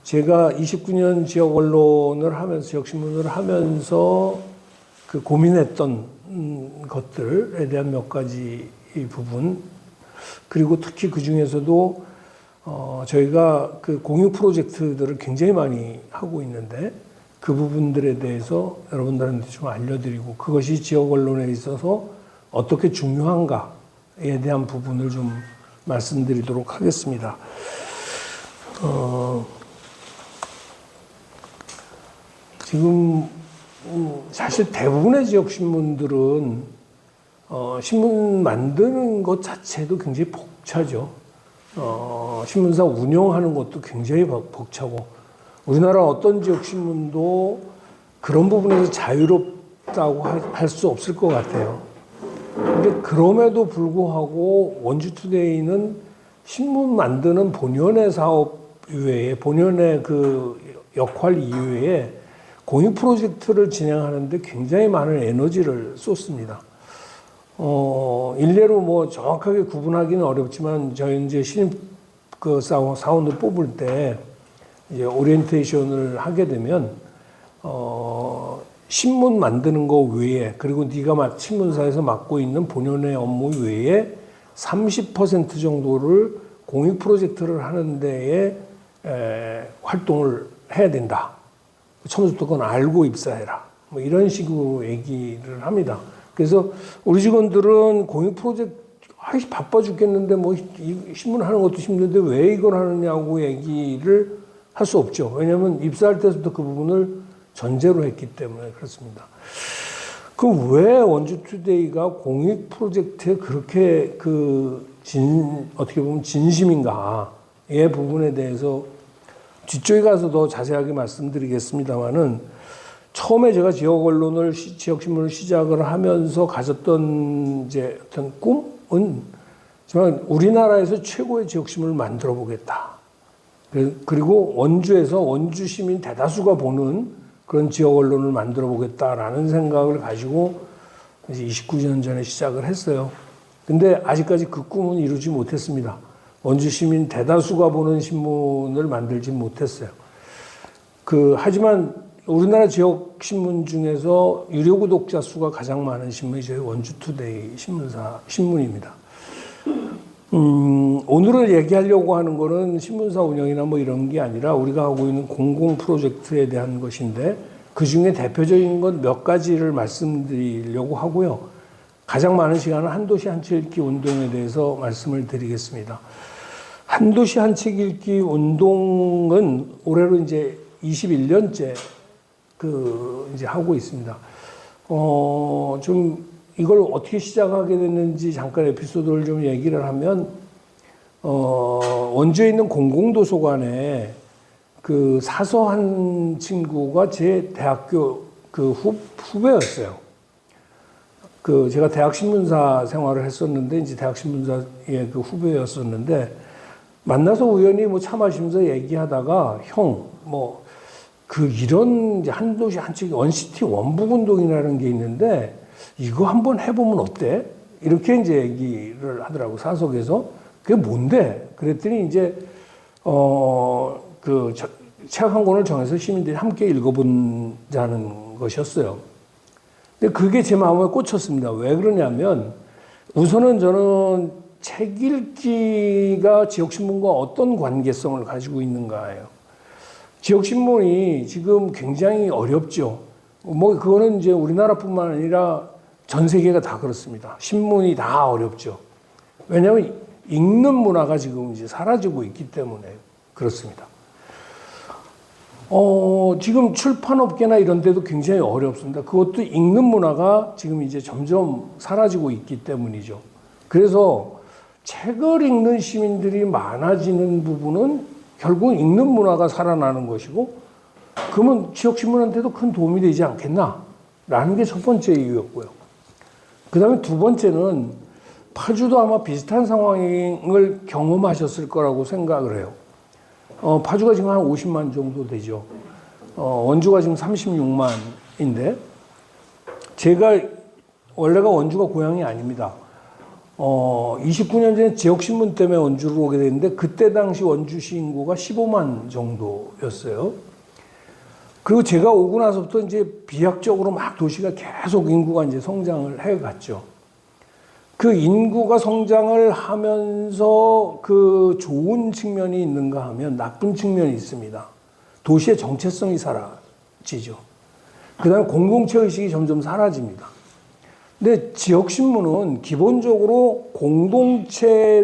제가 29년 지역 언론을 하면서, 지역신문을 하면서 그 고민했던 것들에 대한 몇 가지 부분, 그리고 특히 그 중에서도 저희가 그 공유 프로젝트들을 굉장히 많이 하고 있는데 그 부분들에 대해서 여러분들한테 좀 알려드리고 그것이 지역 언론에 있어서 어떻게 중요한가에 대한 부분을 좀 말씀드리도록 하겠습니다. 지금 사실 대부분의 지역 신문들은 신문 만드는 것 자체도 굉장히 벅차죠. 신문사 운영하는 것도 굉장히 벅차고 우리나라 어떤 지역 신문도 그런 부분에서 자유롭다고 할 수 없을 것 같아요. 근데 그럼에도 불구하고 원주투데이는 신문 만드는 본연의 사업 이외에 본연의 그 역할 이외에 공유 프로젝트를 진행하는데 굉장히 많은 에너지를 쏟습니다. 일례로 뭐 정확하게 구분하기는 어렵지만 저희 이제 신입 그 사원을 뽑을 때 이제 오리엔테이션을 하게 되면 신문 만드는 거 외에 그리고 네가 신문사에서 맡고 있는 본연의 업무 외에 30% 정도를 공유 프로젝트를 하는 데에 활동을 해야 된다. 처음부터 그건 알고 입사해라. 뭐 이런 식으로 얘기를 합니다. 그래서 우리 직원들은 공유 프로젝트 바빠 죽겠는데 뭐 신문 하는 것도 힘든데 왜 이걸 하느냐고 얘기를 할 수 없죠. 왜냐하면 입사할 때부터 그 부분을 전제로 했기 때문에 그렇습니다. 그럼 왜 원주투데이가 공유 프로젝트에 그렇게 어떻게 보면 진심인가의 부분에 대해서 뒤쪽에 가서 더 자세하게 말씀드리겠습니다만은 처음에 제가 지역 언론을 지역신문을 시작을 하면서 가졌던 이제 어떤 꿈은 정말 우리나라에서 최고의 지역신문을 만들어 보겠다. 그리고 원주에서 원주 시민 대다수가 보는 그런 지역 언론을 만들어 보겠다라는 생각을 가지고 이제 29년 전에 시작을 했어요. 근데 아직까지 그 꿈은 이루지 못했습니다. 원주 시민 대다수가 보는 신문을 만들지 못했어요. 하지만 우리나라 지역 신문 중에서 유료 구독자 수가 가장 많은 신문이 저희 원주투데이 신문입니다. 오늘은 얘기하려고 하는 거는 신문사 운영이나 뭐 이런 게 아니라 우리가 하고 있는 공공 프로젝트에 대한 것인데 그 중에 대표적인 것 몇 가지를 말씀드리려고 하고요. 가장 많은 시간은 한도시 한 책 읽기 운동에 대해서 말씀을 드리겠습니다. 한도시 한 책 읽기 운동은 올해로 이제 21년째 이제 하고 있습니다. 좀 이걸 어떻게 시작하게 됐는지 잠깐 에피소드를 좀 얘기를 하면, 원주에 있는 공공도서관에 사서한 친구가 제 대학교 후배였어요. 제가 대학신문사 생활을 했었는데, 이제 대학신문사의 후배였었는데, 만나서 우연히 뭐 차 마시면서 얘기하다가, 이런 이제 한도시 한 책이 원시티 원북운동이라는 게 있는데, 이거 한번 해보면 어때? 이렇게 이제 얘기를 하더라고, 사석에서. 그게 뭔데? 그랬더니 이제, 책 한 권을 정해서 시민들이 함께 읽어보자는 것이었어요. 근데 그게 제 마음에 꽂혔습니다. 왜 그러냐면, 우선은 저는 책 읽기가 지역신문과 어떤 관계성을 가지고 있는가예요. 지역신문이 지금 굉장히 어렵죠. 그거는 이제 우리나라뿐만 아니라 전 세계가 다 그렇습니다. 신문이 다 어렵죠. 왜냐하면 읽는 문화가 지금 이제 사라지고 있기 때문에 그렇습니다. 지금 출판업계나 이런 데도 굉장히 어렵습니다. 그것도 읽는 문화가 지금 이제 점점 사라지고 있기 때문이죠. 그래서 책을 읽는 시민들이 많아지는 부분은 결국 읽는 문화가 살아나는 것이고, 그러면 지역신문한테도 큰 도움이 되지 않겠나라는 게 첫 번째 이유였고요. 그 다음에 두 번째는 파주도 아마 비슷한 상황을 경험하셨을 거라고 생각을 해요. 파주가 지금 한 50만 정도 되죠. 원주가 지금 36만인데, 제가 원래가 원주가 고향이 아닙니다. 29년 전에 지역신문 때문에 원주를 오게 됐는데 그때 당시 원주시 인구가 15만 정도였어요. 그리고 제가 오고 나서부터 이제 비약적으로 막 도시가 계속 인구가 이제 성장을 해갔죠. 그 인구가 성장을 하면서 그 좋은 측면이 있는가 하면 나쁜 측면이 있습니다. 도시의 정체성이 사라지죠. 그 다음에 공동체 의식이 점점 사라집니다. 근데 지역신문은 기본적으로 공동체가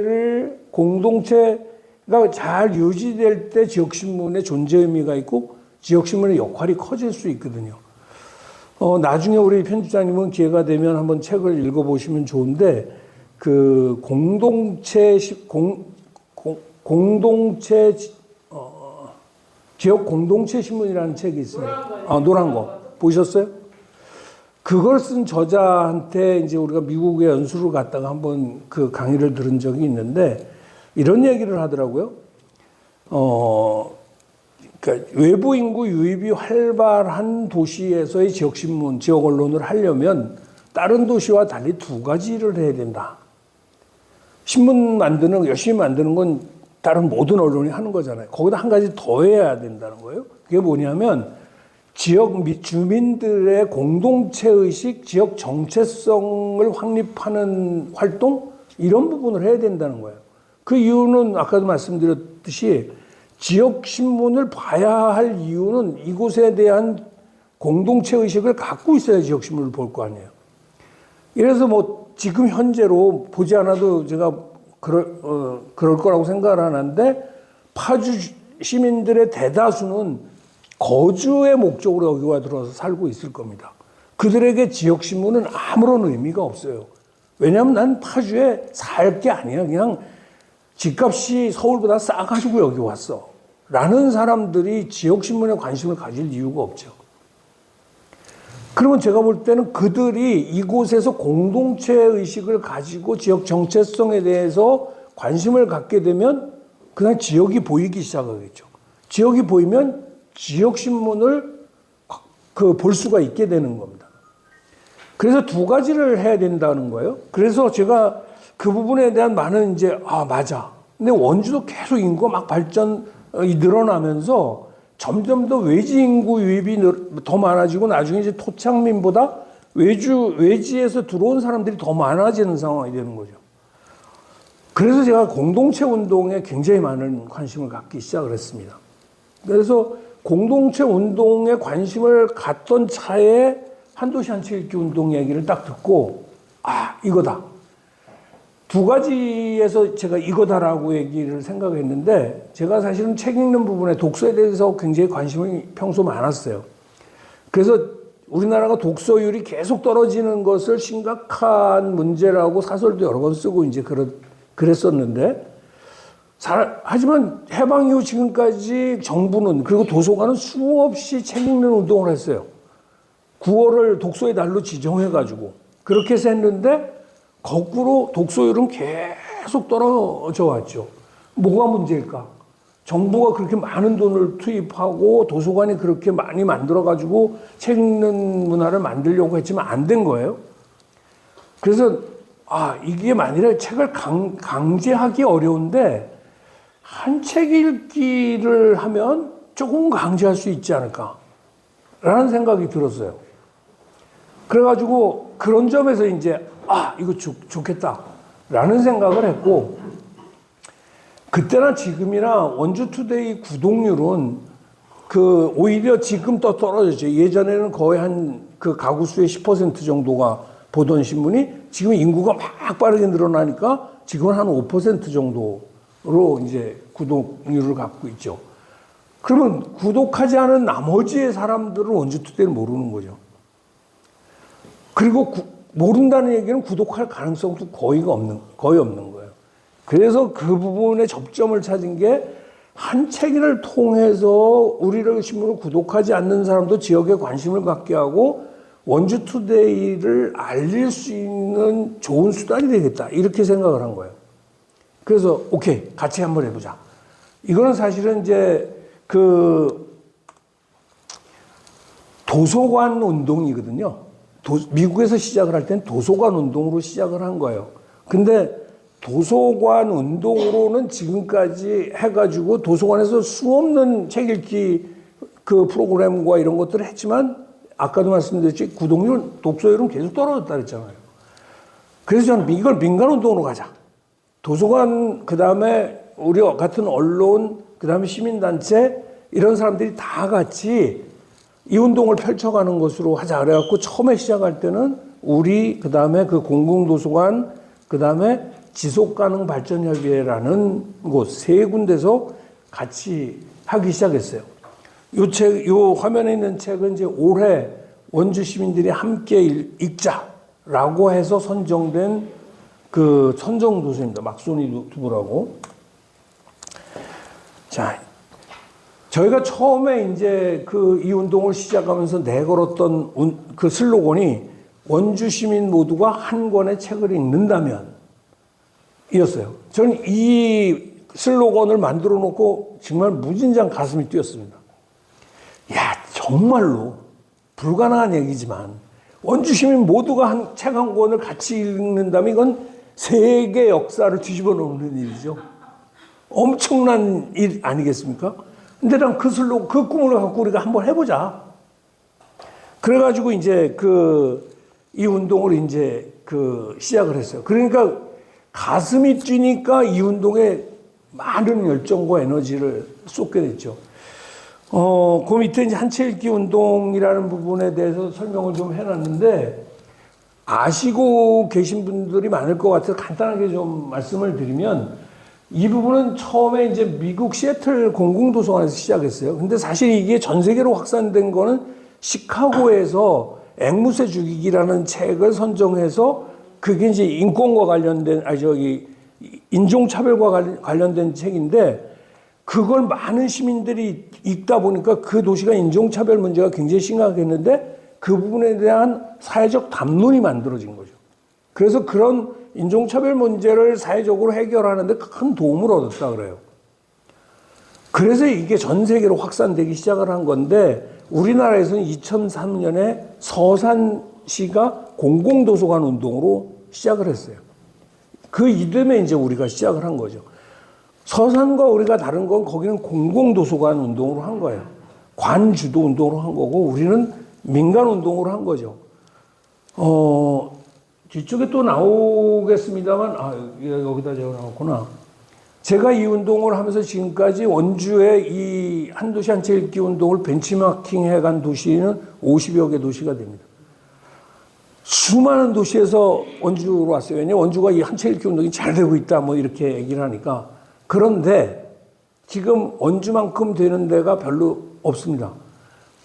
잘 유지될 때 지역신문의 존재 의미가 있고 지역신문의 역할이 커질 수 있거든요. 나중에 우리 편집장님은 기회가 되면 한번 책을 읽어보시면 좋은데, 그 지역 공동체 신문이라는 책이 있습니다. 노란 거. 보셨어요? 그걸 쓴 저자한테 이제 우리가 미국에 연수를 갔다가 한번 그 강의를 들은 적이 있는데, 이런 얘기를 하더라고요. 그러니까 외부 인구 유입이 활발한 도시에서의 지역신문, 지역 언론을 하려면 다른 도시와 달리 두 가지를 해야 된다. 신문 열심히 만드는 건 다른 모든 언론이 하는 거잖아요. 거기다 한 가지 더 해야 된다는 거예요. 그게 뭐냐면 지역 주민들의 공동체의식, 지역 정체성을 확립하는 활동, 이런 부분을 해야 된다는 거예요. 그 이유는 아까도 말씀드렸듯이 지역 신문을 봐야 할 이유는 이곳에 대한 공동체 의식을 갖고 있어야 지역 신문을 볼 거 아니에요. 이래서 뭐 지금 현재로 보지 않아도 제가 그럴 거라고 생각을 하는데, 파주 시민들의 대다수는 거주의 목적으로 여기 와 들어와서 살고 있을 겁니다. 그들에게 지역 신문은 아무런 의미가 없어요. 왜냐하면 난 파주에 살 게 아니야. 그냥 집값이 서울보다 싸가지고 여기 왔어. 라는 사람들이 지역신문에 관심을 가질 이유가 없죠. 그러면 제가 볼 때는 그들이 이곳에서 공동체 의식을 가지고 지역 정체성에 대해서 관심을 갖게 되면 그냥 지역이 보이기 시작하겠죠. 지역이 보이면 지역신문을 볼 수가 있게 되는 겁니다. 그래서 두 가지를 해야 된다는 거예요. 그래서 제가 그 부분에 대한 많은 이제, 맞아. 근데 원주도 계속 인구가 막 늘어나면서 점점 더 외지 인구 유입이 더 많아지고 나중에 이제 토착민보다 외지에서 들어온 사람들이 더 많아지는 상황이 되는 거죠. 그래서 제가 공동체 운동에 굉장히 많은 관심을 갖기 시작을 했습니다. 그래서 공동체 운동에 관심을 갖던 차에 한도시 한채 읽기 운동 얘기를 딱 듣고, 이거다. 두 가지에서 제가 이거다라고 얘기를 생각했는데, 제가 사실은 책 읽는 부분에 독서에 대해서 굉장히 관심이 평소 많았어요. 그래서 우리나라가 독서율이 계속 떨어지는 것을 심각한 문제라고 사설도 여러 번 쓰고 이제 그랬었는데, 하지만 해방 이후 지금까지 정부는, 그리고 도서관은 수없이 책 읽는 운동을 했어요. 9월을 독서의 달로 지정해가지고 그렇게 해서 했는데 거꾸로 독서율은 계속 떨어져 왔죠. 뭐가 문제일까? 정부가 그렇게 많은 돈을 투입하고 도서관이 그렇게 많이 만들어가지고 책 읽는 문화를 만들려고 했지만 안 된 거예요. 그래서 이게 만일에 책을 강제하기 어려운데 한 책 읽기를 하면 조금 강제할 수 있지 않을까 라는 생각이 들었어요. 그래가지고 그런 점에서 이제 이거 좋겠다 라는 생각을 했고, 그때나 지금이나 원주투데이 구독률은 오히려 지금 더 떨어졌죠. 예전에는 거의 그 가구 수의 10% 정도가 보던 신문이 지금 인구가 막 빠르게 늘어나니까 지금은 한 5% 정도로 이제 구독률을 갖고 있죠. 그러면 구독하지 않은 나머지의 사람들은 원주투데이를 모르는 거죠. 그리고 모른다는 얘기는 구독할 가능성도 거의 없는 거예요. 그래서 그 부분에 접점을 찾은 게, 한 책을 통해서 우리를 신문을 구독하지 않는 사람도 지역에 관심을 갖게 하고 원주투데이를 알릴 수 있는 좋은 수단이 되겠다, 이렇게 생각을 한 거예요. 그래서 오케이, 같이 한번 해보자. 이거는 사실은 이제 도서관 운동이거든요. 미국에서 시작을 할 땐 도서관 운동으로 시작을 한 거예요. 근데 도서관 운동으로는 지금까지 해가지고 도서관에서 수없는 책 읽기 그 프로그램과 이런 것들을 했지만 아까도 말씀드렸지 구독률, 독서율은 계속 떨어졌다 그랬잖아요. 그래서 저는 이걸 민간운동으로 가자. 도서관, 그 다음에 우리 같은 언론, 그 다음에 시민단체 이런 사람들이 다 같이 이 운동을 펼쳐가는 것으로 하자. 그래갖고 처음에 시작할 때는 우리, 그 다음에 그 공공도서관, 그 다음에 지속가능발전협의회라는 곳 세 군데서 같이 하기 시작했어요. 요 화면에 있는 책은 이제 올해 원주 시민들이 함께 읽자라고 해서 선정된 그 선정 도서입니다. 막소니 두부라고. 자, 저희가 처음에 이제 이 운동을 시작하면서 내걸었던 그 슬로건이 원주 시민 모두가 한 권의 책을 읽는다면 이었어요. 저는 이 슬로건을 만들어 놓고 정말 무진장 가슴이 뛰었습니다. 야, 정말로 불가능한 얘기지만 원주 시민 모두가 책 한 권을 같이 읽는다면 이건 세계 역사를 뒤집어 놓는 일이죠. 엄청난 일 아니겠습니까? 근데 난 그 꿈을 갖고 우리가 한번 해보자. 그래가지고 이제 이 운동을 이제 시작을 했어요. 그러니까 가슴이 뛰니까 이 운동에 많은 열정과 에너지를 쏟게 됐죠. 그 밑에 이제 한채 읽기 운동이라는 부분에 대해서 설명을 좀 해놨는데 아시고 계신 분들이 많을 것 같아서 간단하게 좀 말씀을 드리면 이 부분은 처음에 이제 미국 시애틀 공공도서관에서 시작했어요. 근데 사실 이게 전 세계로 확산된 거는 시카고에서 앵무새 죽이기라는 책을 선정해서 그게 이제 인권과 관련된, 인종차별과 관련된 책인데 그걸 많은 시민들이 읽다 보니까 그 도시가 인종차별 문제가 굉장히 심각했는데 그 부분에 대한 사회적 담론이 만들어진 거죠. 그래서 그런 인종차별 문제를 사회적으로 해결하는 데 큰 도움을 얻었다 그래요. 그래서 이게 전 세계로 확산되기 시작을 한 건데 우리나라에서는 2003년에 서산시가 공공도서관 운동으로 시작을 했어요. 그 이듬해 이제 우리가 시작을 한 거죠. 서산과 우리가 다른 건 거기는 공공도서관 운동으로 한 거예요. 관주도 운동으로 한 거고 우리는 민간 운동으로 한 거죠. 뒤쪽에 또 나오겠습니다만, 여기다 제가 나왔구나. 제가 이 운동을 하면서 지금까지 원주의 이 한 도시 한 책 읽기 운동을 벤치마킹 해간 도시는 50여 개 도시가 됩니다. 수많은 도시에서 원주로 왔어요. 왜냐하면 원주가 이 한 책 읽기 운동이 잘 되고 있다, 뭐 이렇게 얘기를 하니까. 그런데 지금 원주만큼 되는 데가 별로 없습니다.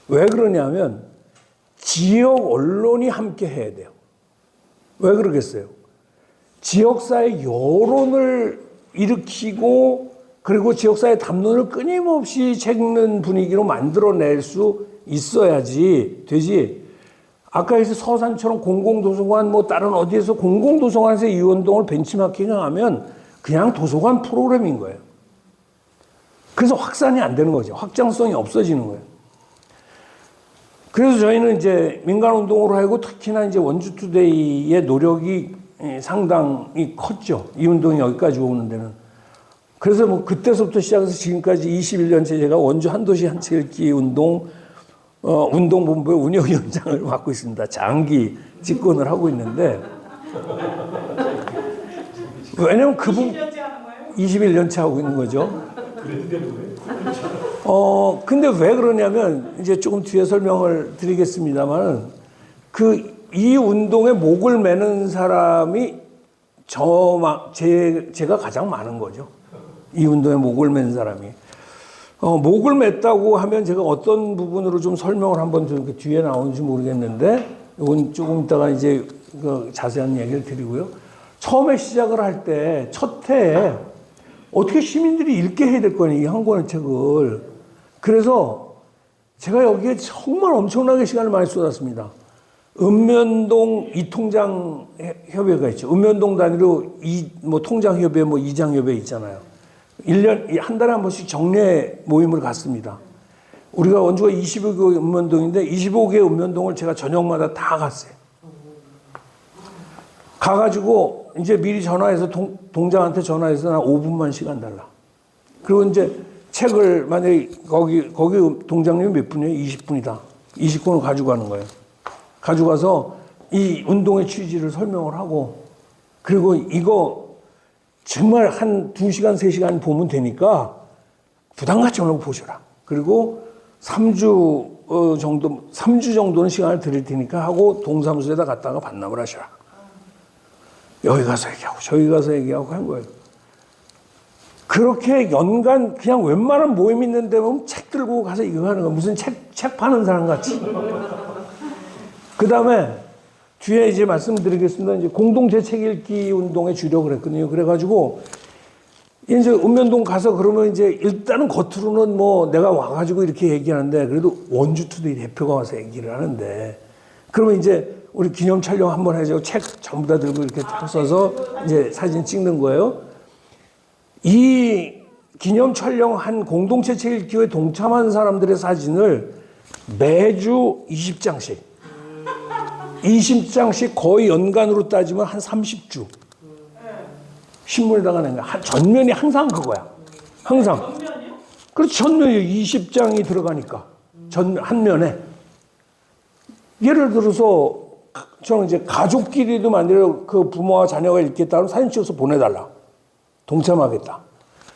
왜 그러냐면 지역 언론이 함께 해야 돼요. 왜 그러겠어요? 지역사회 여론을 일으키고 그리고 지역사회 담론을 끊임없이 책 읽는 분위기로 만들어낼 수 있어야지 되지. 아까 해서 서산처럼 공공도서관 뭐 다른 어디에서 공공도서관에서 이 운동을 벤치마킹하면 그냥 도서관 프로그램인 거예요. 그래서 확산이 안 되는 거죠. 확장성이 없어지는 거예요. 그래서 저희는 이제 민간운동으로 하고 특히나 이제 원주투데이의 노력이 상당히 컸죠. 이 운동이 여기까지 오는 데는. 그래서 뭐 그때서부터 시작해서 지금까지 21년째 제가 원주 한도시 한책 읽기 운동본부의 운영위원장을 맡고 있습니다. 장기 집권을 하고 있는데. 왜냐면 21년째 하고 있는 거죠. 근데 왜 그러냐면, 이제 조금 뒤에 설명을 드리겠습니다만, 이 운동에 목을 매는 사람이 제가 가장 많은 거죠. 이 운동에 목을 맨 사람이. 목을 맸다고 하면 제가 어떤 부분으로 좀 설명을 한번 좀 뒤에 나오는지 모르겠는데, 이건 조금 이따가 이제 자세한 얘기를 드리고요. 처음에 시작을 할 때, 첫 해에 어떻게 시민들이 읽게 해야 될 거니, 이 한 권의 책을. 그래서 제가 여기에 정말 엄청나게 시간을 많이 쏟았습니다. 읍면동 이통장 협의회가 있죠. 읍면동 단위로 통장 협의회, 이장 협의회 있잖아요. 1년, 한 달에 한 번씩 정례 모임을 갖습니다. 우리가 원주가 25개 읍면동인데 25개 읍면동을 제가 저녁마다 다 갔어요. 가가지고 이제 미리 전화해서 동장한테 전화해서 나 5분만 시간 달라. 그리고 이제 책을 만약에 거기 동장님이 몇 분이에요? 20분이다. 20분을 가져가는 거예요. 가져가서 이 운동의 취지를 설명을 하고, 그리고 이거 정말 한 2시간, 3시간 보면 되니까 부담 갖지 말고 보셔라. 그리고 3주 정도는 시간을 드릴 테니까 하고 동사무소에다 갔다가 반납을 하셔라. 여기 가서 얘기하고 저기 가서 얘기하고 한 거예요. 그렇게 연간 그냥 웬만한 모임 있는 데 보면 책 들고 가서 이거 하는 거 무슨 책 파는 사람 같이. 그 다음에 뒤에 이제 말씀드리겠습니다. 이제 공동체 책 읽기 운동에 주력을 했거든요. 그래가지고 이제 읍면동 가서 그러면 이제 일단은 겉으로는 뭐 내가 와가지고 이렇게 얘기하는데 그래도 원주투데이 대표가 와서 얘기를 하는데 그러면 이제 우리 기념 촬영 한번 해가지고 책 전부 다 들고 이렇게 딱 써서 이제 사진 찍는 거예요. 이 기념 촬영한 공동체 책 읽기에 동참한 사람들의 사진을 매주 20장씩 거의 연간으로 따지면 한 30주 신문에다가 낸 거야. 전면이 항상 그거야. 항상. 그렇지, 전면이 20장이 들어가니까. 한 면에. 예를 들어서 저는 이제 가족끼리도 만들어 그 부모와 자녀가 읽겠다면 사진 찍어서 보내달라. 동참하겠다.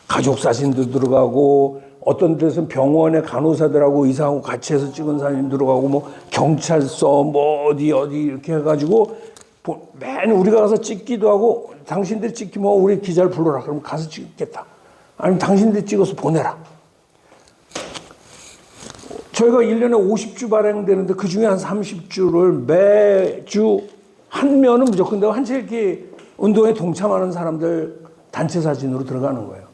가족 사진도 들어가고 어떤 데서는 병원에 간호사들하고 의사하고 같이 해서 찍은 사진 들어가고 뭐 경찰서 뭐 어디 이렇게 해가지고 맨 우리가 가서 찍기도 하고 당신들 찍기면 우리 기자를 불러라. 그러면 가서 찍겠다. 아니면 당신들 찍어서 보내라. 저희가 1년에 50주 발행되는데 그 중에 한 30주를 매주 한 면은 무조건 내가 한 책 읽기 운동에 동참하는 사람들 단체 사진으로 들어가는 거예요.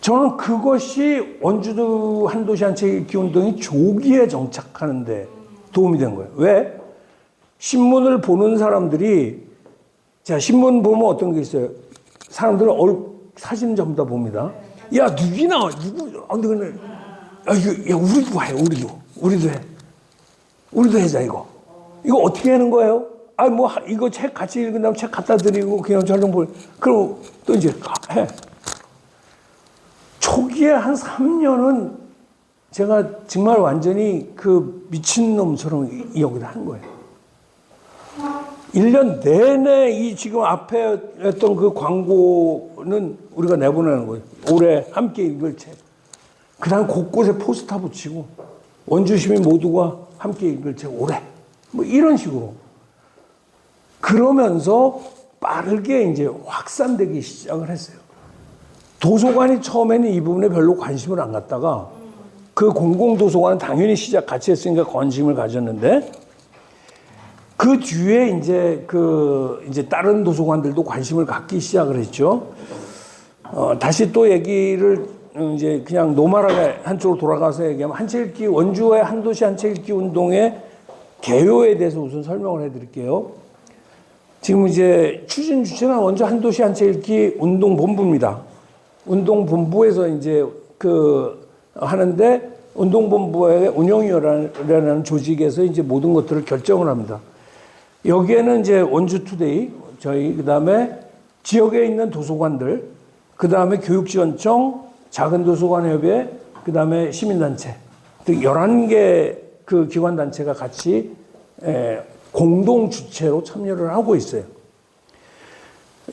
저는 그것이 원주도 한도시 한 책 읽기 운동이 조기에 정착하는데 도움이 된 거예요. 왜? 신문을 보는 사람들이, 자, 신문 보면 어떤 게 있어요? 사람들은 사진 전부 다 봅니다. 야, 누구나, 야, 우리도 해, 우리도 해. 우리도 해자, 이거. 이거 어떻게 하는 거예요? 뭐, 이거 책 같이 읽은 다음 책 갖다 드리고, 그냥 촬영 그럼 또 이제 해. 초기에 한 3년은 제가 정말 완전히 그 미친놈처럼 여기다 한 거예요. 1년 내내 이 지금 앞에 했던 그 광고는 우리가 내보내는 거예요. 올해 함께 읽을 책. 그 다음 곳곳에 포스터 붙이고, 원주 시민 모두가 함께 읽을 책 올해. 뭐 이런 식으로. 그러면서 빠르게 이제 확산되기 시작을 했어요. 도서관이 처음에는 이 부분에 별로 관심을 안 갖다가 그 공공도서관은 당연히 같이 했으니까 관심을 가졌는데 그 뒤에 이제 다른 도서관들도 관심을 갖기 시작을 했죠. 다시 또 얘기를 이제 그냥 노멀하게 한쪽으로 돌아가서 얘기하면 한책 읽기 원주의 한도시 한책 읽기 운동의 개요에 대해서 우선 설명을 해드릴게요. 지금 이제 추진 주체는 원주 한도시 한책 읽기 운동본부입니다. 운동본부에서 이제 하는데 운동본부의 운영위원회라는 조직에서 이제 모든 것들을 결정을 합니다. 여기에는 이제 원주투데이, 그 다음에 지역에 있는 도서관들, 그 다음에 교육지원청, 작은도서관협의회, 그 다음에 시민단체, 등 11개 그 기관단체가 같이 공동 주체로 참여를 하고 있어요.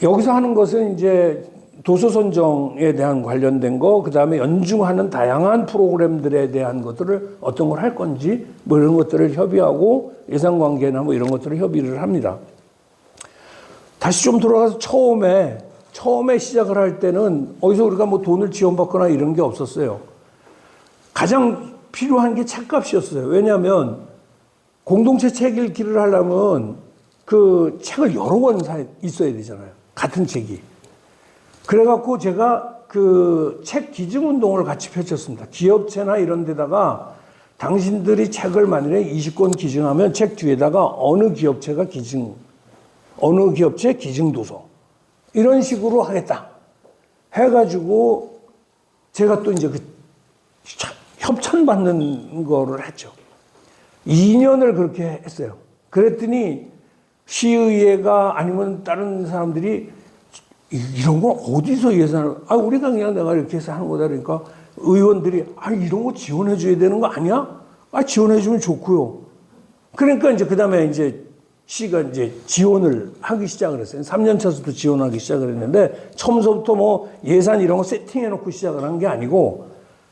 여기서 하는 것은 이제 도서 선정에 대한 관련된 거, 그 다음에 연중하는 다양한 프로그램들에 대한 것들을 어떤 걸 할 건지, 뭐 이런 것들을 협의하고 예산 관계나 뭐 이런 것들을 협의를 합니다. 다시 좀 돌아가서 처음에 시작을 할 때는 어디서 우리가 뭐 돈을 지원받거나 이런 게 없었어요. 가장 필요한 게 책값이었어요. 왜냐하면 공동체 책 읽기를 하려면 그 책을 여러 권 있어야 되잖아요. 같은 책이. 그래갖고 제가 그 책 기증 운동을 같이 펼쳤습니다. 기업체나 이런 데다가 당신들이 책을 만약에 20권 기증하면 책 뒤에다가 어느 기업체 기증 도서. 이런 식으로 하겠다. 해가지고 제가 또 이제 협찬 받는 거를 했죠. 2년을 그렇게 했어요. 그랬더니 시의회가 아니면 다른 사람들이 이런 걸 어디서 예산을, 우리가 그냥 내가 이렇게 해서 하는 거다 그러니까 의원들이, 이런 거 지원해 줘야 되는 거 아니야? 지원해 주면 좋고요. 그러니까 이제 그 다음에 이제 시가 이제 지원을 하기 시작을 했어요. 3년 차부터 지원하기 시작을 했는데, 처음서부터 뭐 예산 이런 거 세팅해 놓고 시작을 한 게 아니고,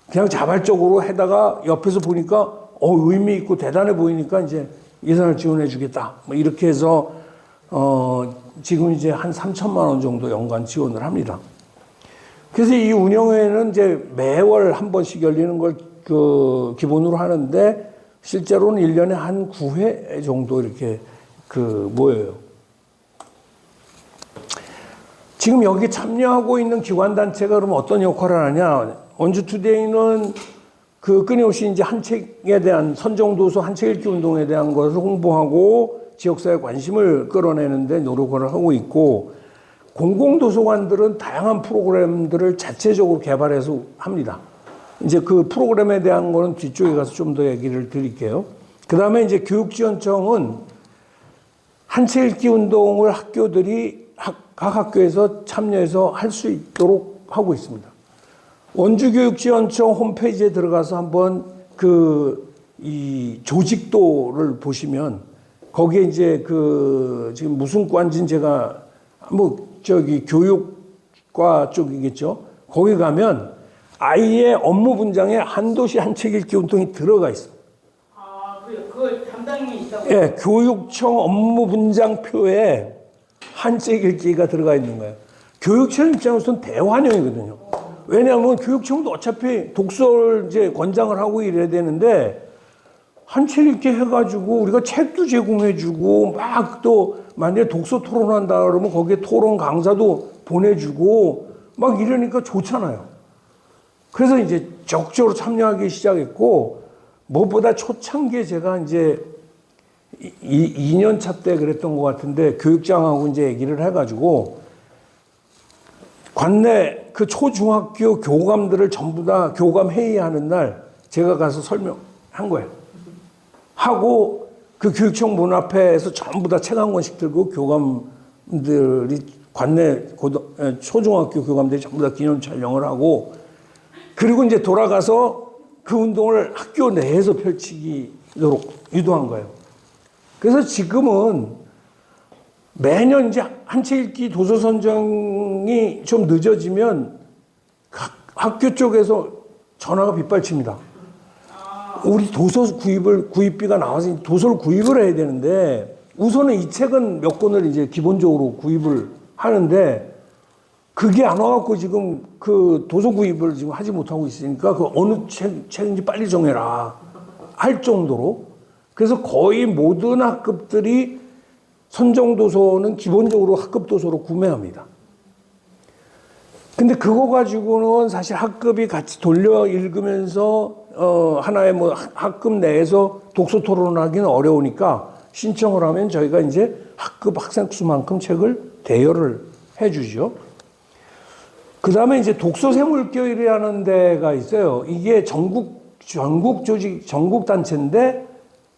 그냥 자발적으로 해다가 옆에서 보니까, 의미 있고 대단해 보이니까 이제 예산을 지원해 주겠다. 뭐 이렇게 해서, 지금 이제 한 3천만 원 정도 연간 지원을 합니다. 그래서 이 운영회는 이제 매월 한 번씩 열리는 걸 기본으로 하는데, 실제로는 1년에 한 9회 정도 이렇게 모여요. 지금 여기 참여하고 있는 기관단체가 그럼 어떤 역할을 하냐. 원주투데이는 끊임없이 이제 한 책에 대한 선정도서 한 책 읽기 운동에 대한 것을 홍보하고 지역사회 관심을 끌어내는데 노력을 하고 있고, 공공도서관들은 다양한 프로그램들을 자체적으로 개발해서 합니다. 이제 그 프로그램에 대한 거는 뒤쪽에 가서 좀 더 얘기를 드릴게요. 그 다음에 이제 교육지원청은 한 책 읽기 운동을 학교들이 각 학교에서 참여해서 할 수 있도록 하고 있습니다. 원주교육지원청 홈페이지에 들어가서 한번 이 조직도를 보시면 거기에 이제 지금 무슨 과인지는 제가 교육과 쪽이겠죠. 거기 가면 아이의 업무 분장에 한도시 한 책 읽기 운동이 들어가 있어요. 그 담당이 있다고? 예, 교육청 업무 분장표에 한 책 읽기가 들어가 있는 거예요. 교육청 입장에서는 대환영이거든요. 왜냐하면 교육청도 어차피 독서를 이제 권장을 하고 이래야 되는데, 한 책 읽기 해가지고 우리가 책도 제공해주고, 막 또 만약에 독서 토론한다 그러면 거기에 토론 강사도 보내주고, 막 이러니까 좋잖아요. 그래서 이제 적극적으로 참여하기 시작했고, 무엇보다 초창기에 제가 이제 2년 차 때 그랬던 것 같은데, 교육장하고 이제 얘기를 해가지고, 관내 초중학교 교감들을 전부 다 교감 회의하는 날 제가 가서 설명한 거예요. 하고 교육청 문 앞에서 전부 다 책 한 권씩 들고 교감들이 관내 초중학교 교감들이 전부 다 기념 촬영을 하고, 그리고 이제 돌아가서 그 운동을 학교 내에서 펼치도록 유도한 거예요. 그래서 지금은 매년 이제 한 책 읽기 도서 선정이 좀 늦어지면 학교 쪽에서 전화가 빗발칩니다. 우리 도서 구입비가 나와서 도서를 구입을 해야 되는데, 우선은 이 책은 몇 권을 이제 기본적으로 구입을 하는데, 그게 안 와갖고 지금 도서 구입을 지금 하지 못하고 있으니까 어느 책인지 빨리 정해라 할 정도로. 그래서 거의 모든 학급들이 선정도서는 기본적으로 학급 도서로 구매합니다. 근데 그거 가지고는 사실 학급이 같이 돌려 읽으면서 하나의 학급 내에서 독서 토론을 하기는 어려우니까 신청을 하면 저희가 이제 학급 학생 수만큼 책을 대여를 해주죠. 그 다음에 이제 독서생물교육이라는 데가 있어요. 이게 전국 조직, 전국 단체인데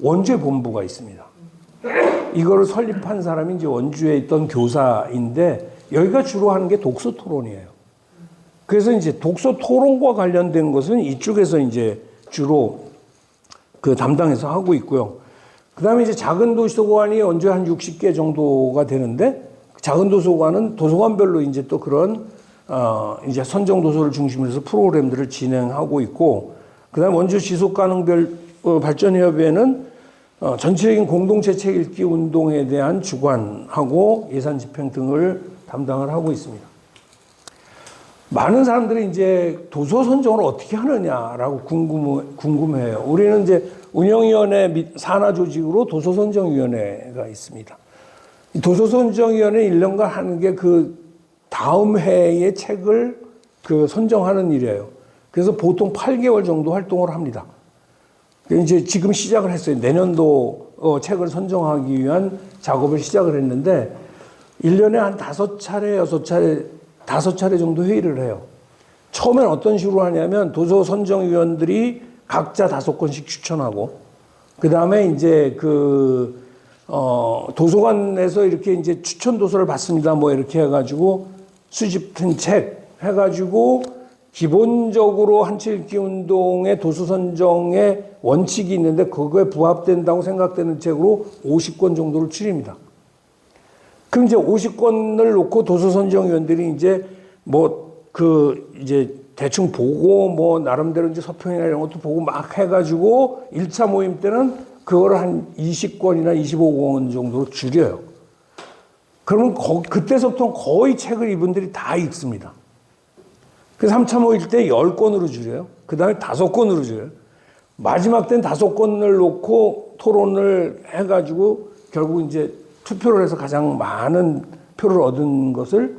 원주에 본부가 있습니다. 이거를 설립한 사람이 이제 원주에 있던 교사인데, 여기가 주로 하는 게 독서 토론이에요. 그래서 이제 독서 토론과 관련된 것은 이쪽에서 이제 주로 담당해서 하고 있고요. 그 다음에 이제 작은 도서관이 원주에 한 60개 정도가 되는데, 작은 도서관은 도서관별로 이제 또 그런 이제 선정 도서를 중심으로 해서 프로그램들을 진행하고 있고, 그 다음에 원주 지속가능 발전협의회는 전체적인 공동체 책 읽기 운동에 대한 주관하고 예산 집행 등을 담당을 하고 있습니다. 많은 사람들이 이제 도서 선정을 어떻게 하느냐라고 궁금해요. 우리는 이제 운영위원회 산하 조직으로 도서선정위원회가 있습니다. 이 도서선정위원회 1년간 하는 게 다음 해의 책을 선정하는 일이에요. 그래서 보통 8개월 정도 활동을 합니다. 이제 지금 시작을 했어요. 내년도 책을 선정하기 위한 작업을 시작을 했는데, 1년에 한 5차례 정도 회의를 해요. 처음엔 어떤 식으로 하냐면, 도서 선정위원들이 각자 5권씩 추천하고, 그 다음에 이제 도서관에서 이렇게 이제 추천 도서를 받습니다. 뭐 이렇게 해가지고 수집한 책 해가지고 기본적으로 한치읽기 운동의 도서 선정의 원칙이 있는데 그거에 부합된다고 생각되는 책으로 50권 정도를 추립니다. 그럼 이제 50권을 놓고 도서 선정위원들이 이제 이제 대충 보고 나름대로 이제 서평이나 이런 것도 보고 막 해가지고 1차 모임 때는 그거를 한 20권이나 25권 정도로 줄여요. 그러면 그때서부터 거의 책을 이분들이 다 읽습니다. 그 3차 모일 때 10권으로 줄여요. 그 다음에 5권으로 줄여요. 마지막 때는 5권을 놓고 토론을 해가지고 결국 이제 투표를 해서 가장 많은 표를 얻은 것을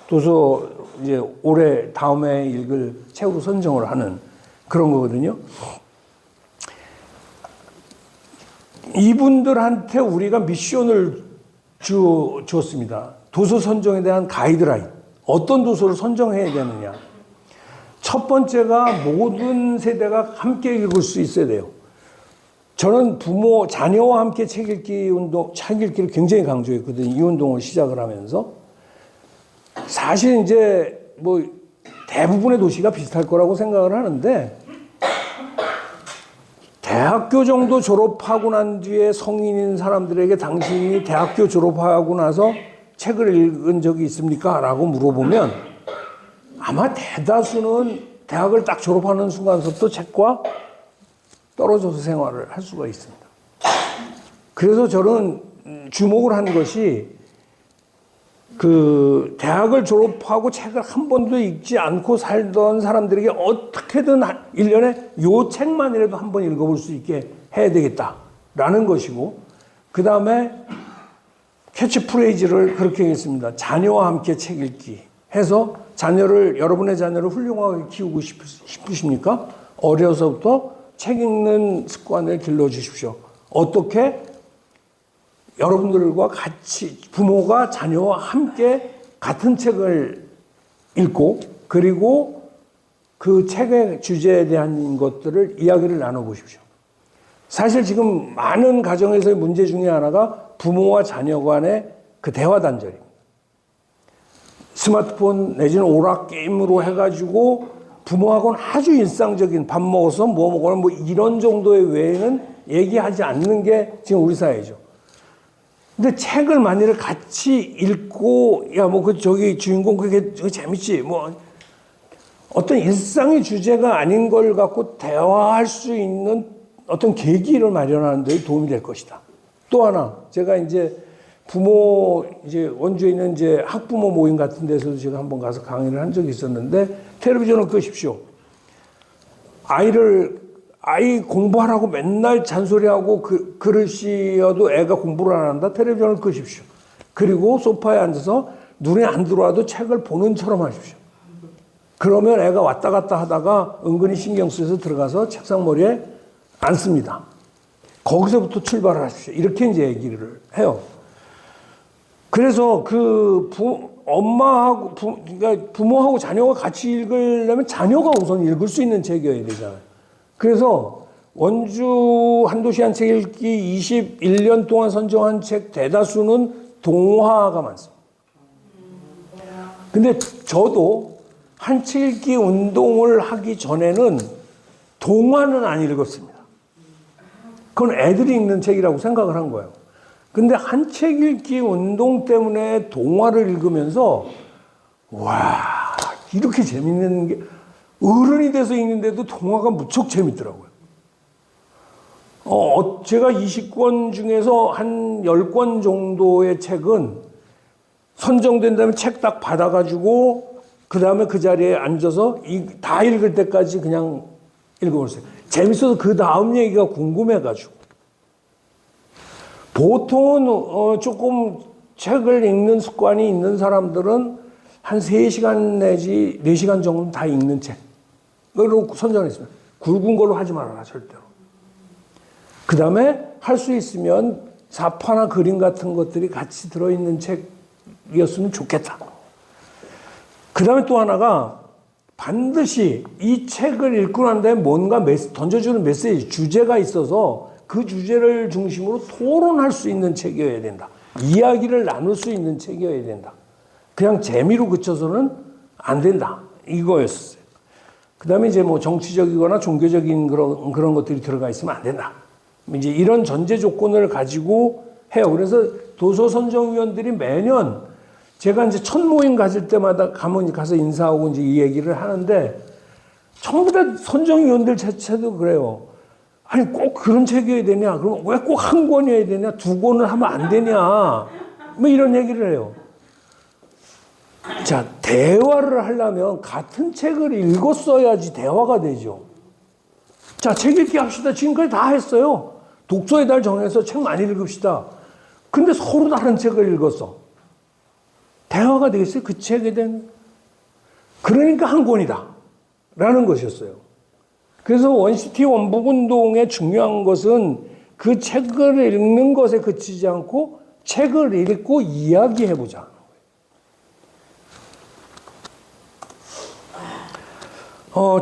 도서 이제 올해 다음에 읽을 책으로 선정을 하는 그런 거거든요. 이분들한테 우리가 미션을 주었습니다. 도서 선정에 대한 가이드라인. 어떤 도서를 선정해야 되느냐. 첫 번째가 모든 세대가 함께 읽을 수 있어야 돼요. 저는 자녀와 함께 책 읽기를 굉장히 강조했거든요. 이 운동을 시작을 하면서. 사실 이제 대부분의 도시가 비슷할 거라고 생각을 하는데, 대학교 정도 졸업하고 난 뒤에 성인인 사람들에게 당신이 대학교 졸업하고 나서 책을 읽은 적이 있습니까? 라고 물어보면 아마 대다수는 대학을 딱 졸업하는 순간부터 책과 떨어져서 생활을 할 수가 있습니다. 그래서 저는 주목을 한 것이 대학을 졸업하고 책을 한 번도 읽지 않고 살던 사람들에게 어떻게든 1년에 요 책만이라도 한 번 읽어볼 수 있게 해야 되겠다라는 것이고, 그 다음에 캐치프레이즈를 그렇게 했습니다. 자녀와 함께 책 읽기 해서 여러분의 자녀를 훌륭하게 키우고 싶으십니까? 어려서부터 책 읽는 습관을 길러주십시오. 어떻게? 여러분들과 같이 부모가 자녀와 함께 같은 책을 읽고 그리고 그 책의 주제에 대한 것들을 이야기를 나눠보십시오. 사실 지금 많은 가정에서의 문제 중에 하나가 부모와 자녀 간의 그 대화 단절입니다. 스마트폰 내지는 오락 게임으로 해가지고 부모하고는 아주 일상적인 밥 먹어서 뭐 먹거나 이런 정도의 외에는 얘기하지 않는 게 지금 우리 사회죠. 근데 책을 만일 같이 읽고, 저기 주인공 그게 재밌지. 어떤 일상의 주제가 아닌 걸 갖고 대화할 수 있는 어떤 계기를 마련하는 데 도움이 될 것이다. 또 하나, 제가 이제 원주에 있는 학부모 모임 같은 데서도 제가 한번 가서 강의를 한 적이 있었는데, 텔레비전을 끄십시오. 아이 공부하라고 맨날 잔소리하고 글을 씌어도 애가 공부를 안 한다? 텔레비전을 끄십시오. 그리고 소파에 앉아서 눈에 안 들어와도 책을 보는 처럼 하십시오. 그러면 애가 왔다 갔다 하다가 은근히 신경 쓰여서 들어가서 책상 머리에 앉습니다. 거기서부터 출발을 하십시오. 이렇게 이제 얘기를 해요. 그래서 그러니까 부모하고 자녀가 같이 읽으려면 자녀가 우선 읽을 수 있는 책이어야 되잖아요. 그래서 원주 한도시 한 책 읽기 21년 동안 선정한 책 대다수는 동화가 많습니다. 근데 저도 한 책 읽기 운동을 하기 전에는 동화는 안 읽었습니다. 그건 애들이 읽는 책이라고 생각을 한 거예요. 근데 한 책 읽기 운동 때문에 동화를 읽으면서 와, 이렇게 재밌는 게 어른이 돼서 읽는데도 동화가 무척 재밌더라고요. 제가 20권 중에서 한 10권 정도의 책은 선정된 다음에 책 딱 받아가지고 그 다음에 그 자리에 앉아서 다 읽을 때까지 그냥 읽어버렸어요. 재밌어서 그 다음 얘기가 궁금해가지고. 보통은 조금 책을 읽는 습관이 있는 사람들은 한 3시간 내지 4시간 정도 다 읽는 책으로 선정했습니다. 굵은 걸로 하지 말아라, 절대로. 그 다음에 할 수 있으면 사파나 그림 같은 것들이 같이 들어있는 책이었으면 좋겠다. 그 다음에 또 하나가 반드시 이 책을 읽고 난 다음에 뭔가 던져주는 메시지, 주제가 있어서 그 주제를 중심으로 토론할 수 있는 책이어야 된다. 이야기를 나눌 수 있는 책이어야 된다. 그냥 재미로 그쳐서는 안 된다. 이거였어요. 그 다음에 이제 뭐 정치적이거나 종교적인 그런 것들이 들어가 있으면 안 된다. 이제 이런 전제 조건을 가지고 해요. 그래서 도서선정위원들이 매년 제가 이제 첫 모임 가질 때마다 가서 인사하고 이제 이 얘기를 하는데 전부 다 선정위원들 자체도 그래요. 아니 꼭 그런 책이어야 되냐? 그럼 왜 꼭 한 권이어야 되냐? 두 권을 하면 안 되냐? 뭐 이런 얘기를 해요. 자, 대화를 하려면 같은 책을 읽었어야지 대화가 되죠. 자, 책 읽기 합시다. 지금까지 다 했어요. 독서의 달 정해서 책 많이 읽읍시다. 근데 서로 다른 책을 읽었어. 대화가 되겠어요? 그 책에 대한. 그러니까 한 권이다. 라는 것이었어요. 그래서 원시티 원북운동의 중요한 것은 그 책을 읽는 것에 그치지 않고 책을 읽고 이야기해보자.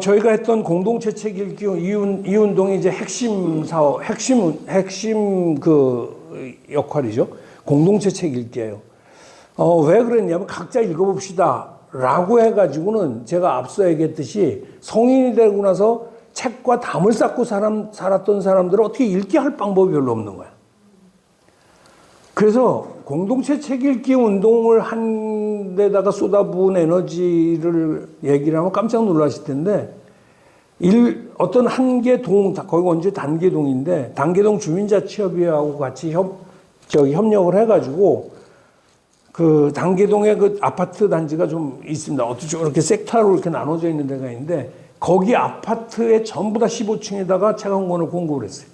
저희가 했던 공동체 책 읽기 이 운동의 이제 핵심 사업, 핵심 그 역할이죠. 공동체 책 읽기예요. 왜 그랬냐면 각자 읽어봅시다. 라고 해가지고는 제가 앞서 얘기했듯이 성인이 되고 나서 책과 담을 쌓고 살았던 사람들은 어떻게 읽게 할 방법이 별로 없는 거야. 그래서 공동체 책 읽기 운동을 한 데다가 쏟아부은 에너지를 얘기를 하면 깜짝 놀라실 텐데, 어떤 한계동, 거기 원주 단계동인데, 단계동 주민자치협의회하고 같이 협력을 해가지고, 그 단계동에 그 아파트 단지가 좀 있습니다. 어떻게 이렇게 섹터로 이렇게 나눠져 있는 데가 있는데, 거기 아파트에 전부 다 15층에다가 책 한 권을 공급을 했어요.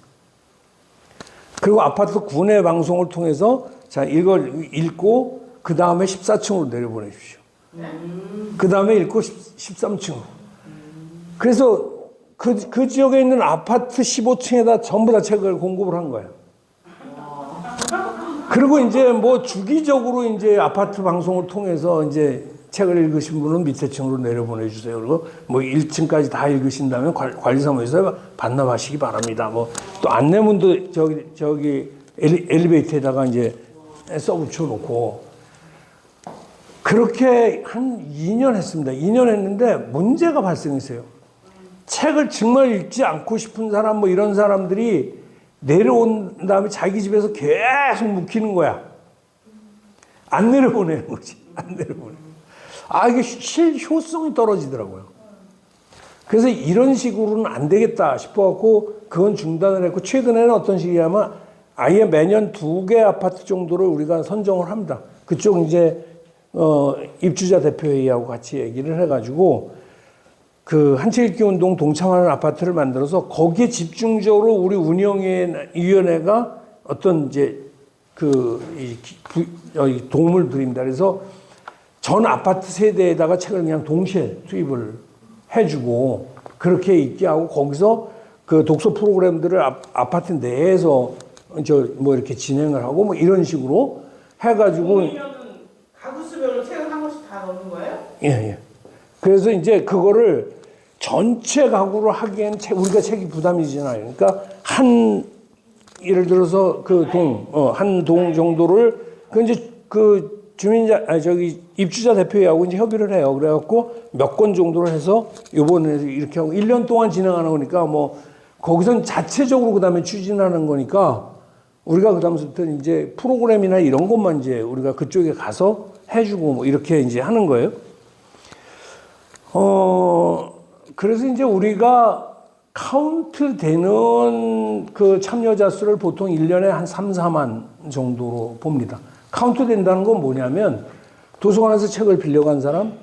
그리고 아파트 구내 방송을 통해서 자, 이걸 읽고 그 다음에 14층으로 내려보내 주십시오. 그 다음에 읽고 13층으로. 그래서 그 지역에 있는 아파트 15층에다 전부 다 책을 공급을 한 거예요. 그리고 이제 뭐 주기적으로 이제 아파트 방송을 통해서 이제 책을 읽으신 분은 밑에 층으로 내려보내 주세요. 그리고 뭐 1층까지 다 읽으신다면 관리사무소에 반납하시기 바랍니다. 뭐 또 안내문도 저기 엘리베이터에다가 이제 써 붙여 놓고 그렇게 한 2년 했습니다. 2년 했는데 문제가 발생했어요. 책을 정말 읽지 않고 싶은 사람 뭐 이런 사람들이 내려온 다음에 자기 집에서 계속 묵히는 거야. 안 내려보내는 거지. 안 내려보내. 이게 실효성이 떨어지더라고요. 그래서 이런 식으로는 안 되겠다 싶어갖고 그건 중단을 했고 최근에는 어떤 식이냐면 아예 매년 2개 아파트 정도를 우리가 선정을 합니다. 그쪽 이제 입주자 대표회의하고 같이 얘기를 해가지고 그 한채읽기 운동 동참하는 아파트를 만들어서 거기에 집중적으로 우리 운영위원회가 어떤 이제 도움을 드립니다. 그래서 전 아파트 세대에다가 책을 그냥 동시에 투입을 해주고 그렇게 읽게 하고 거기서 그 독서 프로그램들을 아파트 내에서 뭐 이렇게 진행을 하고 뭐 이런 식으로 해가지고 가구수별로 책을 한 권씩 다 넣는 거예요? 예. 그래서 이제 그거를 전체 가구로 하기엔 우리가 책이 부담이잖아요. 그러니까 예를 들어서 한 동 정도를 이제 입주자 대표하고 이제 협의를 해요. 그래갖고 몇 권 정도를 해서 요번에 이렇게 하고 1년 동안 진행하는 거니까 뭐 거기선 자체적으로 그 다음에 추진하는 거니까 우리가 그 다음부터 이제 프로그램이나 이런 것만 이제 우리가 그쪽에 가서 해주고 뭐 이렇게 이제 하는 거예요. 그래서 이제 우리가 카운트 되는 그 참여자 수를 보통 1년에 한 3, 4만 정도로 봅니다. 카운트 된다는 건 뭐냐면 도서관에서 책을 빌려간 사람,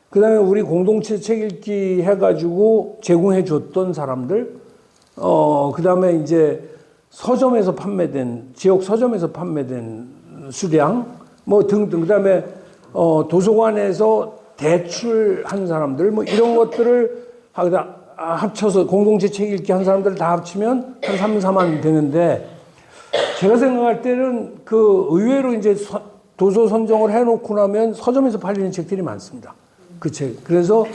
그 다음에 우리 공동체 책 읽기 해가지고 제공해 줬던 사람들, 그 다음에 이제 서점에서 지역 서점에서 판매된 수량, 뭐 등등, 그 다음에 도서관에서 대출한 사람들, 뭐 이런 것들을 합쳐서 공동체 책 읽기 한 사람들 다 합치면 한 3, 4만 되는데 제가 생각할 때는 그 의외로 이제 도서 선정을 해놓고 나면 서점에서 팔리는 책들이 많습니다. 그 책. 그래서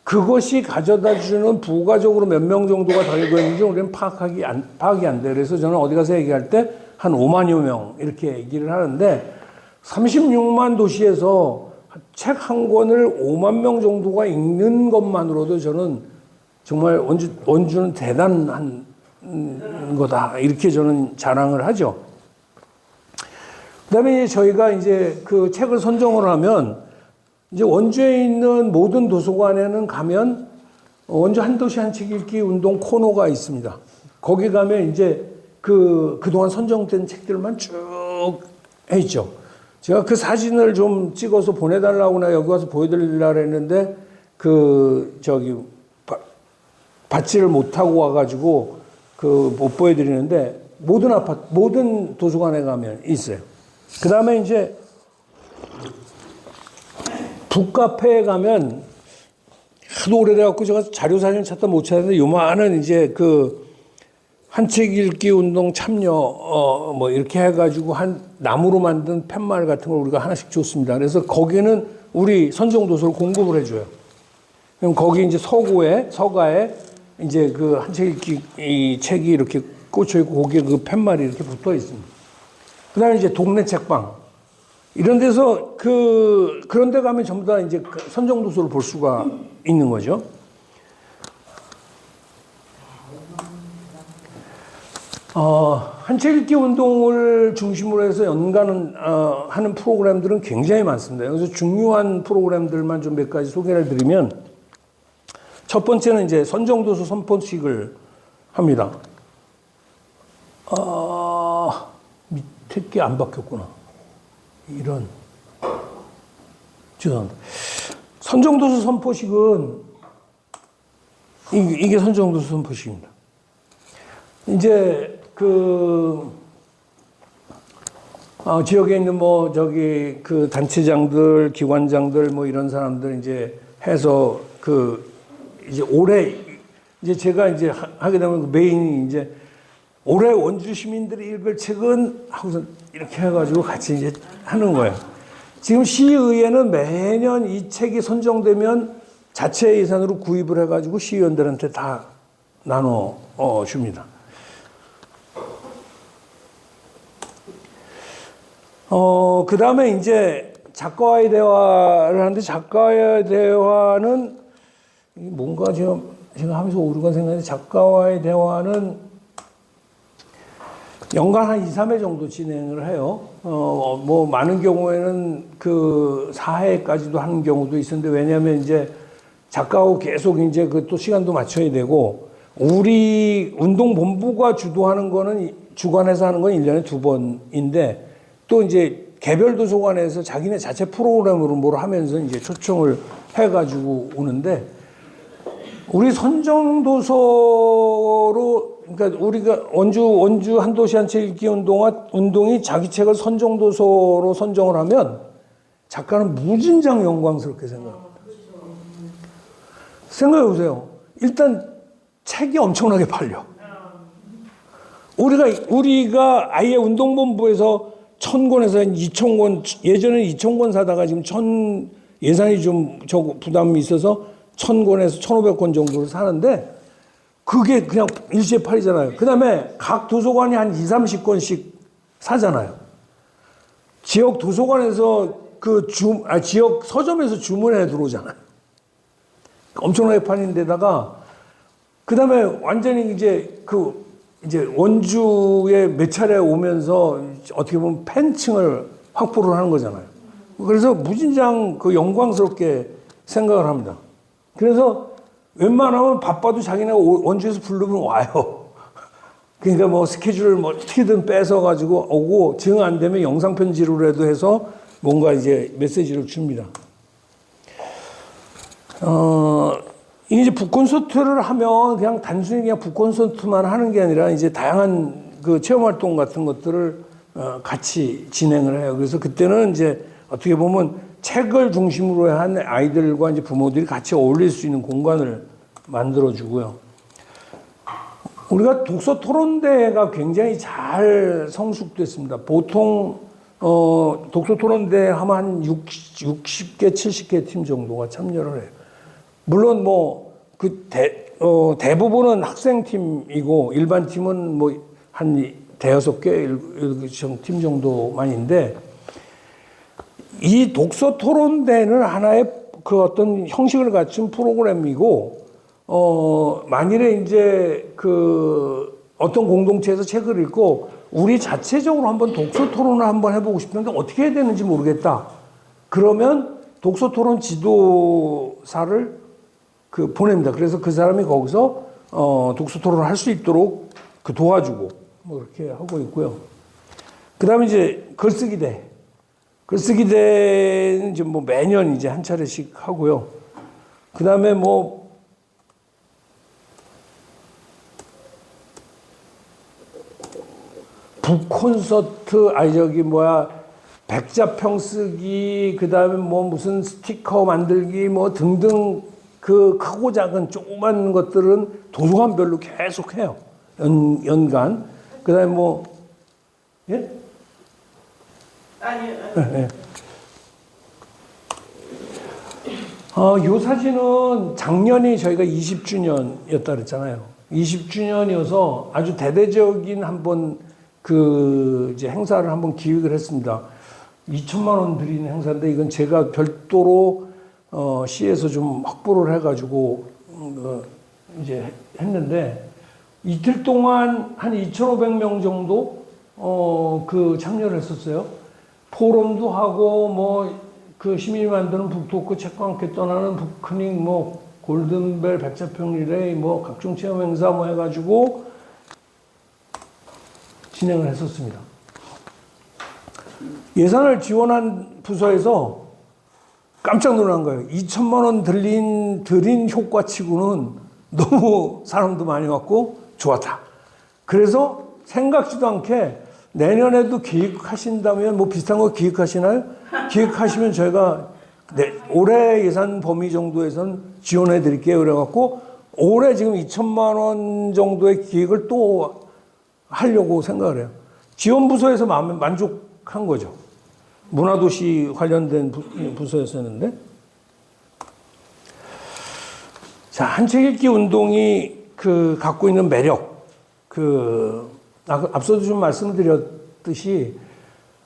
그것이 가져다 주는 부가적으로 몇 명 정도가 달고 있는지 우리는 파악이 안 돼. 그래서 저는 어디 가서 얘기할 때 한 5만여 명 이렇게 얘기를 하는데 36만 도시에서 책 한 권을 5만 명 정도가 읽는 것만으로도 저는 정말 원주는 대단한 거다. 이렇게 저는 자랑을 하죠. 그 다음에 저희가 이제 그 책을 선정을 하면 이제 원주에 있는 모든 도서관에는 가면 원주 한 도시 한 책 읽기 운동 코너가 있습니다. 거기 가면 이제 그동안 선정된 책들만 쭉 해있죠. 제가 그 사진을 좀 찍어서 보내달라고나 여기 와서 보여드리려고 했는데 받지를 못하고 와가지고 못 보여드리는데 모든 도서관에 가면 있어요. 그 다음에 이제 북카페에 가면 하도 오래돼갖고 제가 자료 사진 찾다 못 찾았는데 요만한 이제 한 책 읽기 운동 참여 뭐 이렇게 해가지고 한 나무로 만든 팻말 같은 걸 우리가 하나씩 줬습니다. 그래서 거기는 우리 선정 도서를 공급을 해줘요. 그럼 거기 이제 서가에 이제 한 책 읽기 이 책이 이렇게 꽂혀 있고 거기에 그 팻말이 이렇게 붙어 있습니다. 그다음에 이제 동네 책방 이런 데서 그런 데 가면 전부 다 이제 선정 도서를 볼 수가 있는 거죠. 한 책 읽기 운동을 중심으로 해서 연간 하는 프로그램들은 굉장히 많습니다. 그래서 중요한 프로그램들만 좀 몇 가지 소개를 드리면 첫 번째는 이제 선정도서 선포식을 합니다. 밑에 게 안 바뀌었구나. 이런. 죄송합니다. 선정도서 선포식은 이게 선정도서 선포식입니다. 이제 지역에 있는 단체장들, 기관장들 이런 사람들 이제 해서 이제 올해 이제 제가 이제 하게 되면 메인이 이제 올해 원주 시민들이 읽을 책은 하고서 이렇게 해가지고 같이 이제 하는 거예요. 지금 시의회는 매년 이 책이 선정되면 자체 예산으로 구입을 해가지고 시의원들한테 다 나눠 줍니다. 그 다음에 이제 작가와의 대화를 하는데 작가와의 대화는 뭔가 제가 하면서 오르간 생각했는데 작가와의 대화는 연간 한 2, 3회 정도 진행을 해요. 많은 경우에는 4회까지도 하는 경우도 있었는데 왜냐하면 이제 작가하고 계속 이제 또 시간도 맞춰야 되고 우리 운동본부가 주도하는 거는 주관해서 하는 건 1년에 2번인데 또 이제 개별 도서관에서 자기네 자체 프로그램으로 뭘 하면서 이제 초청을 해가지고 오는데 우리 선정도서로 그러니까 우리가 원주 한 도시 한 책 읽기 운동이 자기 책을 선정도서로 선정을 하면 작가는 무진장 영광스럽게 생각합니다. 생각해 보세요. 일단 책이 엄청나게 팔려. 우리가 아예 운동본부에서 1000권에서 2000권, 예전에 2000권 사다가 지금 예산이 좀 부담이 있어서 1000권에서 1500권 정도를 사는데 그게 그냥 일시에 팔리잖아요. 그 다음에 각 도서관이 한 20, 30권씩 사잖아요. 지역 도서관에서 지역 서점에서 주문해 들어오잖아요. 엄청나게 파는 데다가 그 다음에 완전히 이제 원주에 몇 차례 오면서 어떻게 보면 팬층을 확보를 하는 거잖아요. 그래서 무진장 영광스럽게 생각을 합니다. 그래서 웬만하면 바빠도 자기네가 원주에서 부르면 와요. 그러니까 스케줄을 어떻게든 뺏어가지고 오고 정 안 되면 영상 편지로라도 해서 뭔가 이제 메시지를 줍니다. 이게 이제 북콘서트를 하면 그냥 단순히 그냥 북콘서트만 하는 게 아니라 이제 다양한 체험 활동 같은 것들을 같이 진행을 해요. 그래서 그때는 이제 어떻게 보면 책을 중심으로 한 아이들과 이제 부모들이 같이 어울릴 수 있는 공간을 만들어주고요. 우리가 독서 토론대회가 굉장히 잘 성숙됐습니다. 보통 독서 토론대회 하면 한 60개, 70개 팀 정도가 참여를 해요. 물론 뭐 대부분은 학생팀이고 일반 팀은 뭐 한 대여섯 개 팀 정도만인데 이 독서 토론대는 하나의 그 어떤 형식을 갖춘 프로그램이고 만일에 이제 그 어떤 공동체에서 책을 읽고 우리 자체적으로 한번 독서 토론을 한번 해보고 싶은데 어떻게 해야 되는지 모르겠다. 그러면 독서 토론 지도사를 그 보냅니다. 그래서 그 사람이 거기서 독서 토론을 할 수 있도록 그 도와주고 뭐 그렇게 하고 있고요. 그다음에 이제 글쓰기대는 이제 뭐 매년 이제 한 차례씩 하고요. 그다음에 뭐 북 콘서트, 백자평 쓰기, 그 다음에 뭐 무슨 스티커 만들기, 뭐 등등 그 크고 작은 조그만 것들은 도서관별로 계속 해요. 연간. 그 다음에 뭐, 예? 아니요. 예. 요 사진은 작년이 저희가 20주년이었다 그랬잖아요. 20주년이어서 아주 대대적인 한번 그 이제 행사를 한번 기획을 했습니다. 2천만 원 드리는 행사인데 이건 제가 별도로 시에서 좀 확보를 해가지고 이제 했는데 이틀 동안 한 2,500명 정도 그 참여를 했었어요. 포럼도 하고 뭐 그 시민이 만드는 북토크 책과 함께 떠나는 북크닝 뭐 골든벨 백자평 리레이 뭐 각종 체험 행사 뭐 해가지고 진행을 했었습니다. 예산을 지원한 부서에서 깜짝 놀란 거예요. 2천만 원 드린 효과치고는 너무 사람도 많이 왔고 좋았다. 그래서 생각지도 않게 내년에도 기획하신다면 뭐 비슷한 거 기획하시나요? 기획하시면 저희가 올해 예산 범위 정도에선 지원해 드릴게요. 그래갖고 올해 지금 2천만 원 정도의 기획을 또 하려고 생각을 해요. 지원부서에서 만족한 거죠. 문화도시 관련된 부서였었는데. 자, 한 책 읽기 운동이 그 갖고 있는 매력. 앞서도 좀 말씀을 드렸듯이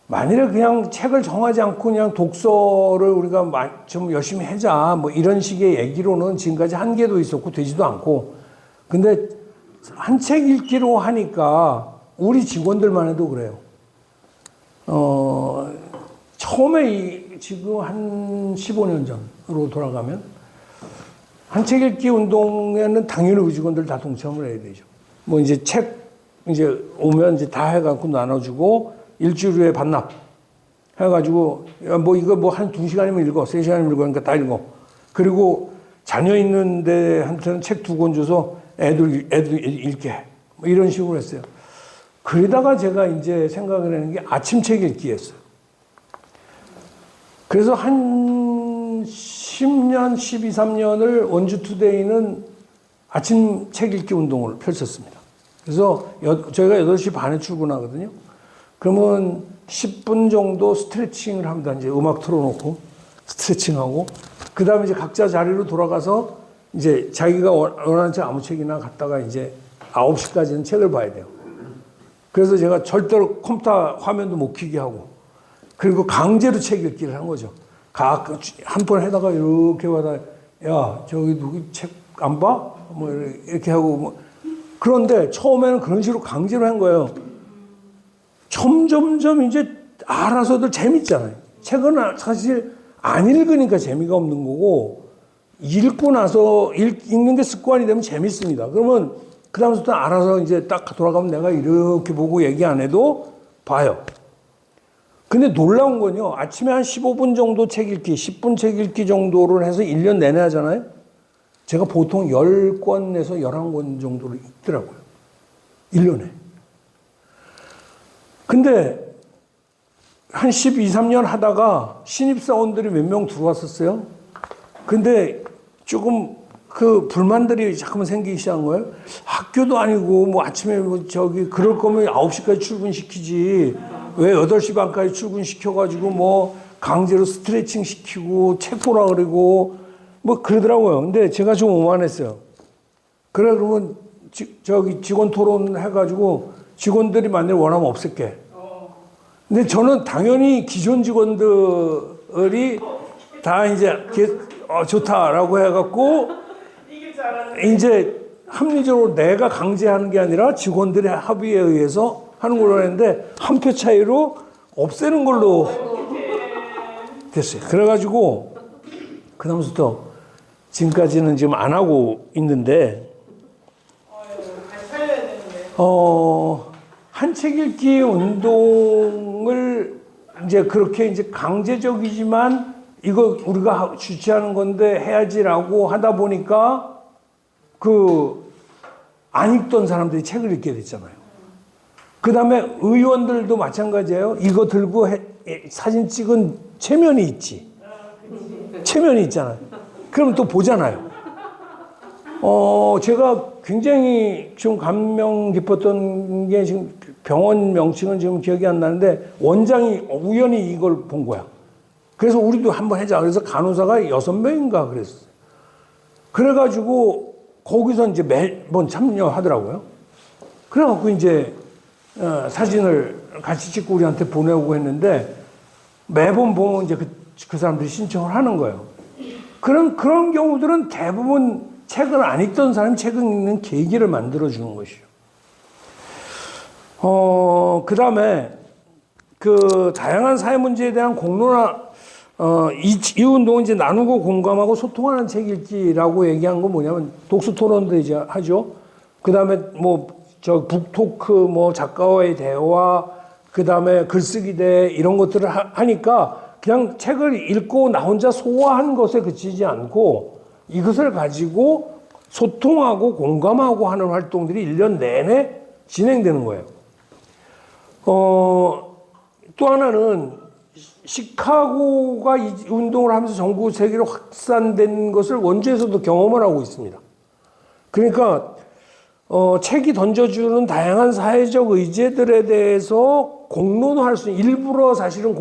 만일에 그냥 책을 정하지 않고 그냥 독서를 우리가 좀 열심히 하자 뭐 이런 식의 얘기로는 지금까지 한 개도 있었고 되지도 않고 근데 한 책 읽기로 하니까 우리 직원들만 해도 그래요. 처음에 지금 한 15년 전으로 돌아가면 한 책 읽기 운동에는 당연히 우리 직원들 다 동참을 해야 되죠. 뭐 이제 책 이제 오면 이제 다 해갖고 나눠주고 일주일 후에 반납 해가지고 뭐 이거 뭐 한 2시간이면 읽어, 3시간이면 읽어, 그러니까 다 읽어. 그리고 자녀 있는데 한테는 책 2권 줘서 애들 읽게 뭐 이런 식으로 했어요. 그러다가 제가 이제 생각을 하는 게 아침 책 읽기였어요. 그래서 한 10년, 12, 13년을 원주투데이는 아침 책 읽기 운동을 펼쳤습니다. 그래서 저희가 8시 반에 출근하거든요. 그러면 10분 정도 스트레칭을 합니다. 이제 음악 틀어놓고 스트레칭하고 그 다음에 이제 각자 자리로 돌아가서 이제 자기가 원하는 책 아무 책이나 갖다가 이제 9시까지는 책을 봐야 돼요. 그래서 제가 절대로 컴퓨터 화면도 못 켜게 하고 그리고 강제로 책 읽기를 한 거죠. 한 번 해다가 이렇게 와다 야 저기 누구 책 안 봐? 뭐 이렇게 하고 뭐 그런데 처음에는 그런 식으로 강제로 한 거예요. 점점점 이제 알아서들 재밌잖아요. 책은 사실 안 읽으니까 재미가 없는 거고 읽고 나서 읽는 게 습관이 되면 재밌습니다. 그러면 그 다음부터 알아서 이제 딱 돌아가면 내가 이렇게 보고 얘기 안 해도 봐요. 근데 놀라운 건요. 아침에 한 15분 정도 책 읽기, 10분 책 읽기 정도를 해서 1년 내내 하잖아요. 제가 보통 10권에서 11권 정도를 읽더라고요. 1년에. 근데 한 12, 13년 하다가 신입사원들이 몇 명 들어왔었어요. 근데 조금 그 불만들이 자꾸만 생기기 시작한 거예요. 학교도 아니고 뭐 아침에 뭐 그럴 거면 9시까지 출근시키지. 왜 8시 반까지 출근시켜가지고 뭐 강제로 스트레칭 시키고 책 보라 그러고 뭐 그러더라고요. 근데 제가 좀 오만했어요. 그래 그러면 저기 직원 토론 해가지고 직원들이 만약에 원하면 없앨게. 근데 저는 당연히 기존 직원들이 다 이제 좋다라고 해갖고 이게 잘하는. 이제 합리적으로 내가 강제하는 게 아니라 직원들의 합의에 의해서 하는 걸로 했는데 한 표 차이로 없애는 걸로 됐어요. 그래가지고 그다음부터 지금까지는 지금 안 하고 있는데 다시 살려야 되는데. 한 책 읽기 운동을 이제 그렇게 이제 강제적이지만 이거 우리가 주최하는 건데 해야지라고 하다 보니까 안 읽던 사람들이 책을 읽게 됐잖아요. 그 다음에 의원들도 마찬가지예요. 이거 들고 사진 찍은 체면이 있지. 체면이 있잖아요. 그럼 또 보잖아요. 제가 굉장히 좀 감명 깊었던 게 지금 병원 명칭은 지금 기억이 안 나는데 원장이 우연히 이걸 본 거야. 그래서 우리도 한번 하자. 그래서 간호사가 6명인가 그랬어요. 그래가지고 거기서 이제 매번 참여하더라고요. 그래갖고 이제 사진을 같이 찍고 우리한테 보내오고 했는데 매번 보면 이제 그 사람들이 신청을 하는 거예요. 그런 경우들은 대부분 책을 안 읽던 사람이 책을 읽는 계기를 만들어주는 것이죠. 그 다음에 다양한 사회 문제에 대한 공론화, 이 운동은 이제 나누고 공감하고 소통하는 책 읽기라고 얘기한 건 뭐냐면 독서 토론도 이제 하죠. 그 다음에 북토크, 작가와의 대화, 그 다음에 글쓰기 대회 이런 것들을 하니까 그냥 책을 읽고 나 혼자 소화한 것에 그치지 않고 이것을 가지고 소통하고 공감하고 하는 활동들이 1년 내내 진행되는 거예요. 또 하나는 시카고가 이 운동을 하면서 전국 세계로 확산된 것을 원주에서도 경험을 하고 있습니다. 그러니까 책이 던져주는 다양한 사회적 의제들에 대해서 공론화할 수 있는, 일부러 사실은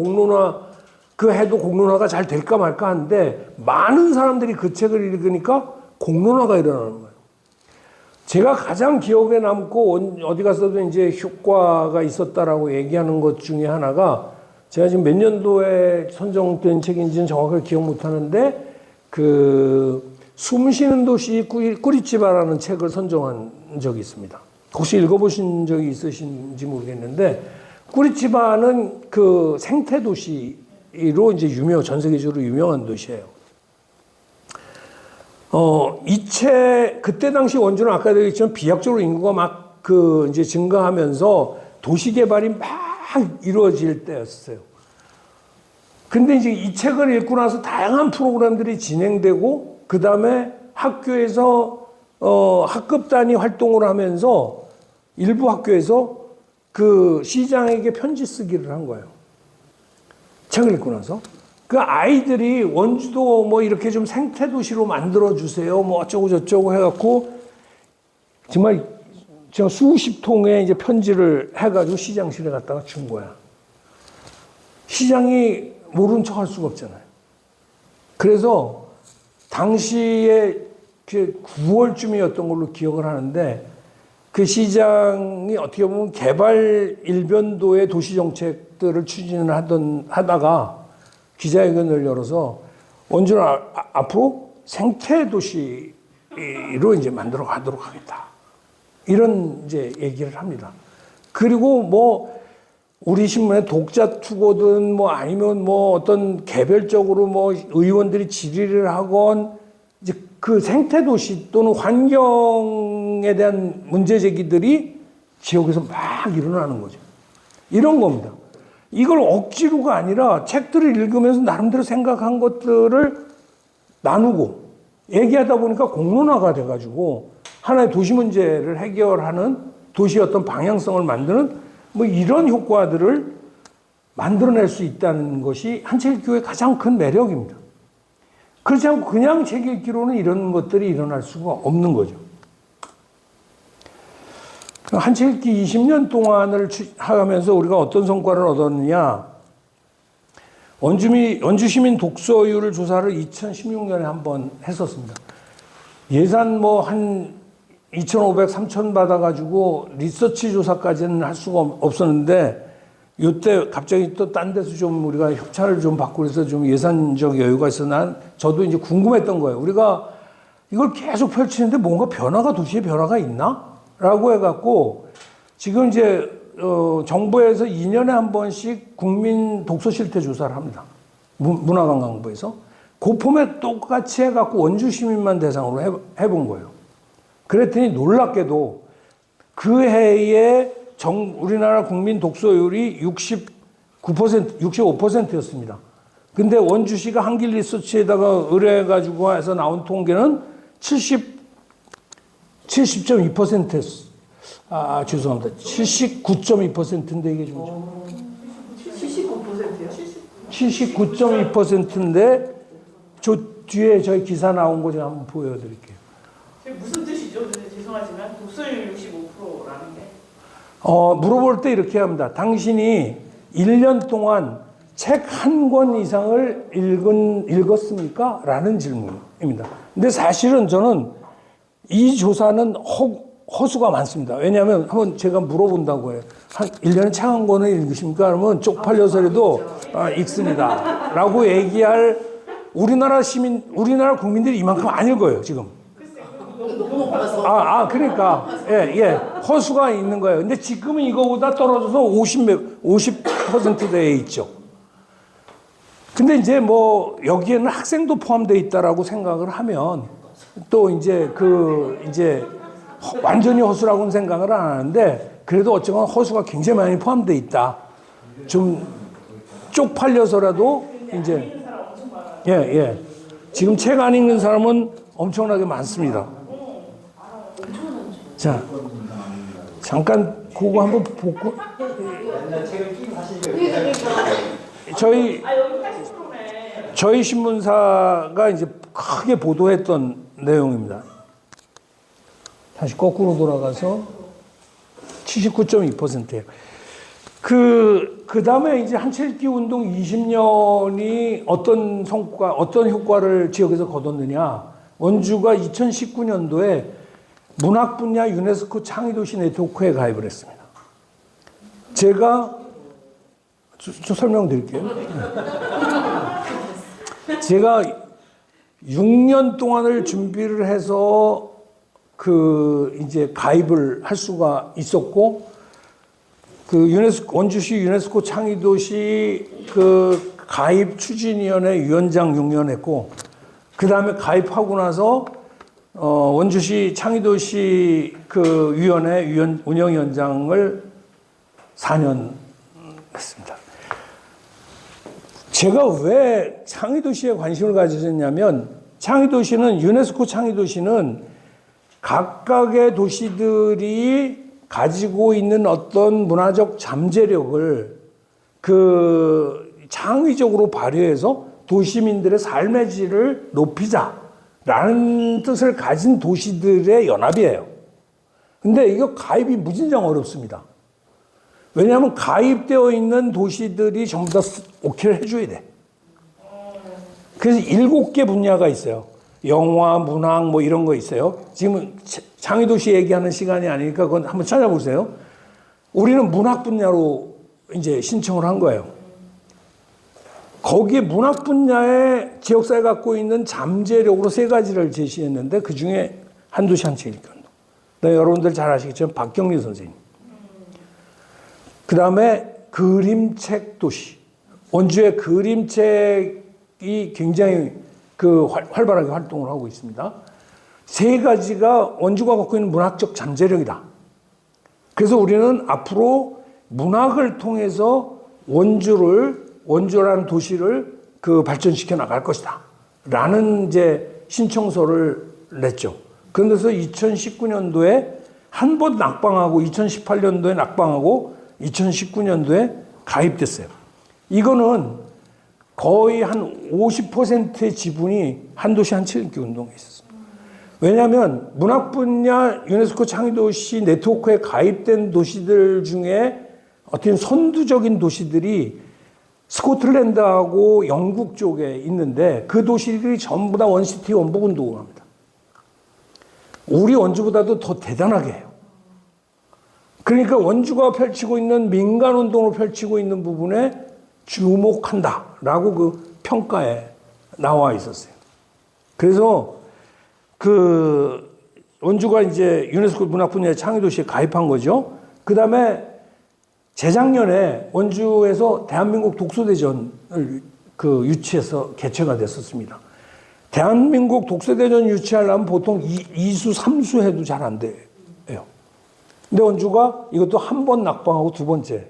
해도 공론화가 잘 될까 말까 하는데 많은 사람들이 그 책을 읽으니까 공론화가 일어나는 거예요. 제가 가장 기억에 남고 어디 가서도 이제 효과가 있었다라고 얘기하는 것 중에 하나가 제가 지금 몇 년도에 선정된 책인지는 정확하게 기억 못 하는데 숨 쉬는 도시 꾸리치바라는 책을 선정한 적이 있습니다. 혹시 읽어보신 적이 있으신지 모르겠는데 꾸리치바는 생태 도시로 이제 전 세계적으로 유명한 도시예요. 이 책, 그때 당시 원주는 아까 얘기했지만 비약적으로 인구가 막 이제 증가하면서 도시 개발이 막 이루어질 때였어요. 근데 이제 이 책을 읽고 나서 다양한 프로그램들이 진행되고, 그 다음에 학교에서, 학급 단위 활동을 하면서 일부 학교에서 시장에게 편지 쓰기를 한 거예요. 책을 읽고 나서. 아이들이 원주도 이렇게 좀 생태도시로 만들어주세요. 어쩌고저쩌고 해갖고, 정말 제가 수십 통의 이제 편지를 해가지고 시장실에 갖다가 준 거야. 시장이 모른 척 할 수가 없잖아요. 그래서 당시에 9월쯤이었던 걸로 기억을 하는데 그 시장이 어떻게 보면 개발 일변도의 도시정책들을 추진을 하다가 기자회견을 열어서 원주는 앞으로 생태도시로 이제 만들어 가도록 하겠다. 이런 이제 얘기를 합니다. 그리고 우리 신문의 독자 투고든 아니면 어떤 개별적으로 의원들이 질의를 하건 이제 생태도시 또는 환경에 대한 문제 제기들이 지역에서 막 일어나는 거죠. 이런 겁니다. 이걸 억지로가 아니라 책들을 읽으면서 나름대로 생각한 것들을 나누고 얘기하다 보니까 공론화가 돼가지고 하나의 도시 문제를 해결하는 도시의 어떤 방향성을 만드는 이런 효과들을 만들어낼 수 있다는 것이 한책 읽기의 가장 큰 매력입니다. 그렇지 않고 그냥 책 읽기로는 이런 것들이 일어날 수가 없는 거죠. 한책 읽기 20년 동안을 하면서 우리가 어떤 성과를 얻었느냐. 원주 시민 독서율 조사를 2016년에 한번 했었습니다. 예산 뭐 한 2,500, 3,000 받아가지고 리서치 조사까지는 할 수가 없었는데 이때 갑자기 또 딴 데서 좀 우리가 협찬을 좀 받고 그래서 좀 예산적 여유가 있어 저도 이제 궁금했던 거예요. 우리가 이걸 계속 펼치는데 뭔가 변화가 도시에 변화가 있나? 라고 해갖고 지금 이제 정부에서 2년에 한 번씩 국민 독서 실태 조사를 합니다. 문화관광부에서. 그 폼에 똑같이 해갖고 원주 시민만 대상으로 해본 거예요. 그랬더니 놀랍게도 그 해에 우리나라 국민 독서율이 65%였습니다. 근데 원주시가 한길 리서치에다가 의뢰해가지고 해서 나온 통계는 70.2%였어요. 죄송합니다. 79.2%인데 이게 좀. 79%요? 79.2%인데 저 뒤에 저희 기사 나온 거 제가 한번 보여드릴게요. 무슨 뜻이죠? 죄송하지만 독서율 65%라는 게. 물어볼 때 이렇게 합니다. 당신이 1년 동안 책 한 권 이상을 읽었습니까? 라는 질문입니다. 근데 사실은 저는 이 조사는 허수가 많습니다. 왜냐하면 한번 제가 물어본다고 해요. 한 1년에 책 한 권을 읽으십니까? 그러면 쪽팔려서라도 읽습니다. 라고 얘기할 우리나라 국민들이 이만큼 안 읽어요, 지금. 그러니까, 예, 허수가 있는 거예요. 근데 지금은 이거보다 떨어져서 50%대에 있죠. 근데 이제 뭐, 여기에는 학생도 포함되어 있다라고 생각을 하면, 또 이제 완전히 허수라고는 생각을 안 하는데, 그래도 어쨌거나 허수가 굉장히 많이 포함되어 있다. 좀 쪽팔려서라도 이제, 예. 지금 책 안 읽는 사람은 엄청나게 많습니다. 자, 잠깐 그거 한번 보고. 저희 신문사가 이제 크게 보도했던 내용입니다. 다시 거꾸로 돌아가서 79.2%예요. 그 다음에 이제 한칠기 운동 20년이 어떤 성과, 어떤 효과를 지역에서 거뒀느냐. 원주가 2019년도에 문학 분야 유네스코 창의도시 네트워크에 가입을 했습니다. 제가 저 설명드릴게요. 제가 6년 동안을 준비를 해서 이제 가입을 할 수가 있었고, 원주시 유네스코 창의도시 가입 추진위원회 위원장 6년 했고, 그 다음에 가입하고 나서 원주시 창의도시 위원회 운영위원장을 4년 했습니다. 제가 왜 창의도시에 관심을 가졌냐면, 유네스코 창의도시는 각각의 도시들이 가지고 있는 어떤 문화적 잠재력을 창의적으로 발휘해서 도시민들의 삶의 질을 높이자라는 뜻을 가진 도시들의 연합이에요. 근데 이거 가입이 무진장 어렵습니다. 왜냐하면 가입되어 있는 도시들이 전부 다 오케이를 해줘야 돼. 그래서 7개 분야가 있어요. 영화, 문학 뭐 이런 거 있어요. 지금 창의도시 얘기하는 시간이 아니니까 그건 한번 찾아보세요. 우리는 문학 분야로 이제 신청을 한 거예요. 거기에 문학 분야의 지역사회 갖고 있는 잠재력으로 3가지를 제시했는데 그 중에 한도시 한책일기 운동. 여러분들 잘 아시겠지만 박경리 선생님. 그 다음에 그림책 도시. 원주의 그림책이 굉장히 활발하게 활동을 하고 있습니다. 3가지가 원주가 갖고 있는 문학적 잠재력이다. 그래서 우리는 앞으로 문학을 통해서 원주라는 도시를 발전시켜 나갈 것이다. 라는 이제 신청서를 냈죠. 그런데서 2019년도에 한 번 낙방하고 2018년도에 낙방하고 2019년도에 가입됐어요. 이거는 거의 한 50%의 지분이 한도시 한칠기 운동에 있었습니다. 왜냐하면 문학 분야 유네스코 창의도시 네트워크에 가입된 도시들 중에 어떤 선두적인 도시들이 스코틀랜드하고 영국 쪽에 있는데 그 도시들이 전부 다 원시티 원복 운동을 합니다. 우리 원주보다도 더 대단하게 해요. 그러니까 원주가 펼치고 있는 민간 운동을 펼치고 있는 부분에 주목한다라고 그 평가에 나와 있었어요. 그래서 그 원주가 이제 유네스코 문화분야의 창의도시에 가입한 거죠. 그 다음에 재작년에 원주에서 대한민국 독서대전을 그 유치해서 개최가 됐었습니다. 대한민국 독서대전 유치하려면 보통 2수, 3수 해도 잘 안 돼요. 근데 원주가 이것도 한 번 낙방하고 두 번째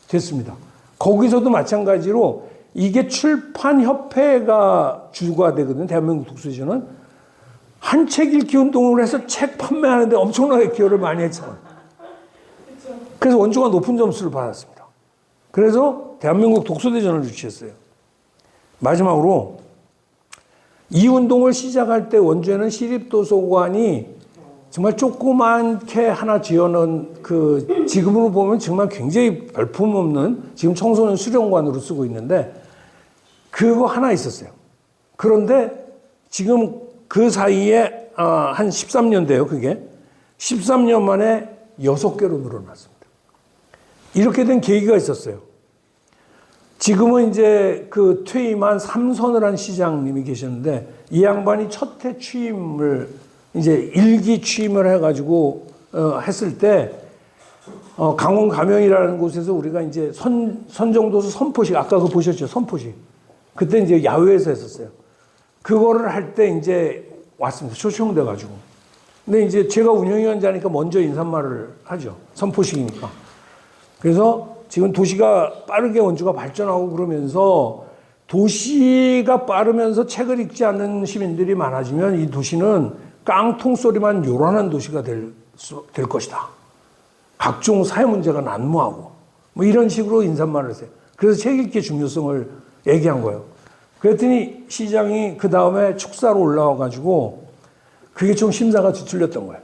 됐습니다. 거기서도 마찬가지로 이게 출판협회가 주가 되거든요. 대한민국 독서대전은 한 책 읽기 운동을 해서 책 판매하는데 엄청나게 기여를 많이 했잖아요. 그래서 원주가 높은 점수를 받았습니다. 그래서 대한민국 독서대전을 유치했어요. 마지막으로 이 운동을 시작할 때 원주에는 시립도서관이 정말 조그맣게 하나 지어놓은 그 지금으로 보면 정말 굉장히 별품없는 지금 청소년 수련관으로 쓰고 있는데 그거 하나 있었어요. 그런데 지금 그 사이에 한 13년 돼요. 그게 13년 만에 6개로 늘어났습니다. 이렇게 된 계기가 있었어요. 지금은 이제 그 퇴임한 삼선을 시장님이 계셨는데 이 양반이 첫 해 취임을 이제 일기 취임을 해가지고 했을 때 강원 가명이라는 곳에서 우리가 이제 선정도서 선포식 아까 그거 보셨죠? 선포식 그때 이제 야외에서 했었어요. 그거를 할 때 이제 왔습니다. 초청돼가지고. 근데 이제 제가 운영위원장이니까 먼저 인사말을 하죠. 선포식이니까. 그래서 지금 도시가 빠르게 원주가 발전하고 그러면서 도시가 빠르면서 책을 읽지 않는 시민들이 많아지면 이 도시는 깡통 소리만 요란한 도시가 될 것이다. 각종 사회 문제가 난무하고 뭐 이런 식으로 인사말을 했어요. 그래서 책 읽기의 중요성을 얘기한 거예요. 그랬더니 시장이 그 다음에 축사로 올라와가지고 그게 좀 심사가 뒤틀렸던 거예요.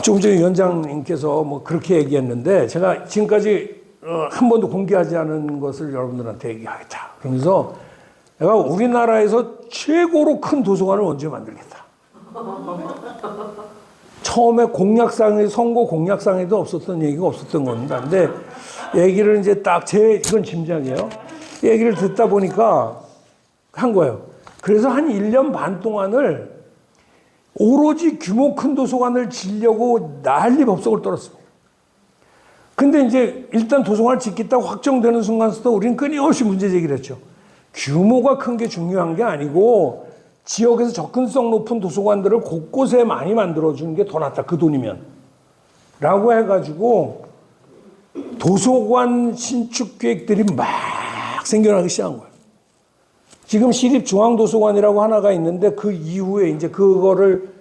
조금 전에 위원장님께서 뭐 그렇게 얘기했는데 제가 지금까지 한 번도 공개하지 않은 것을 여러분들한테 얘기하겠다. 그러면서 내가 우리나라에서 최고로 큰 도서관을 원주에 만들겠다. 처음에 공약상에 선거 공약상에도 없었던 얘기가 없었던 겁니다. 근데 얘기를 이제 딱 이건 짐작이에요. 얘기를 듣다 보니까 한 거예요. 그래서 한 1년 반 동안을 오로지 규모 큰 도서관을 지려고 난리 법석을 떨었습니다. 근데 이제 일단 도서관을 짓겠다고 확정되는 순간부터 우리는 끊임없이 문제 제기를 했죠. 규모가 큰 게 중요한 게 아니고 지역에서 접근성 높은 도서관들을 곳곳에 많이 만들어주는 게 더 낫다. 그 돈이면. 라고 해가지고 도서관 신축 계획들이 막 생겨나기 시작한 거예요. 지금 시립중앙도서관이라고 하나가 있는데 그 이후에 이제 그거를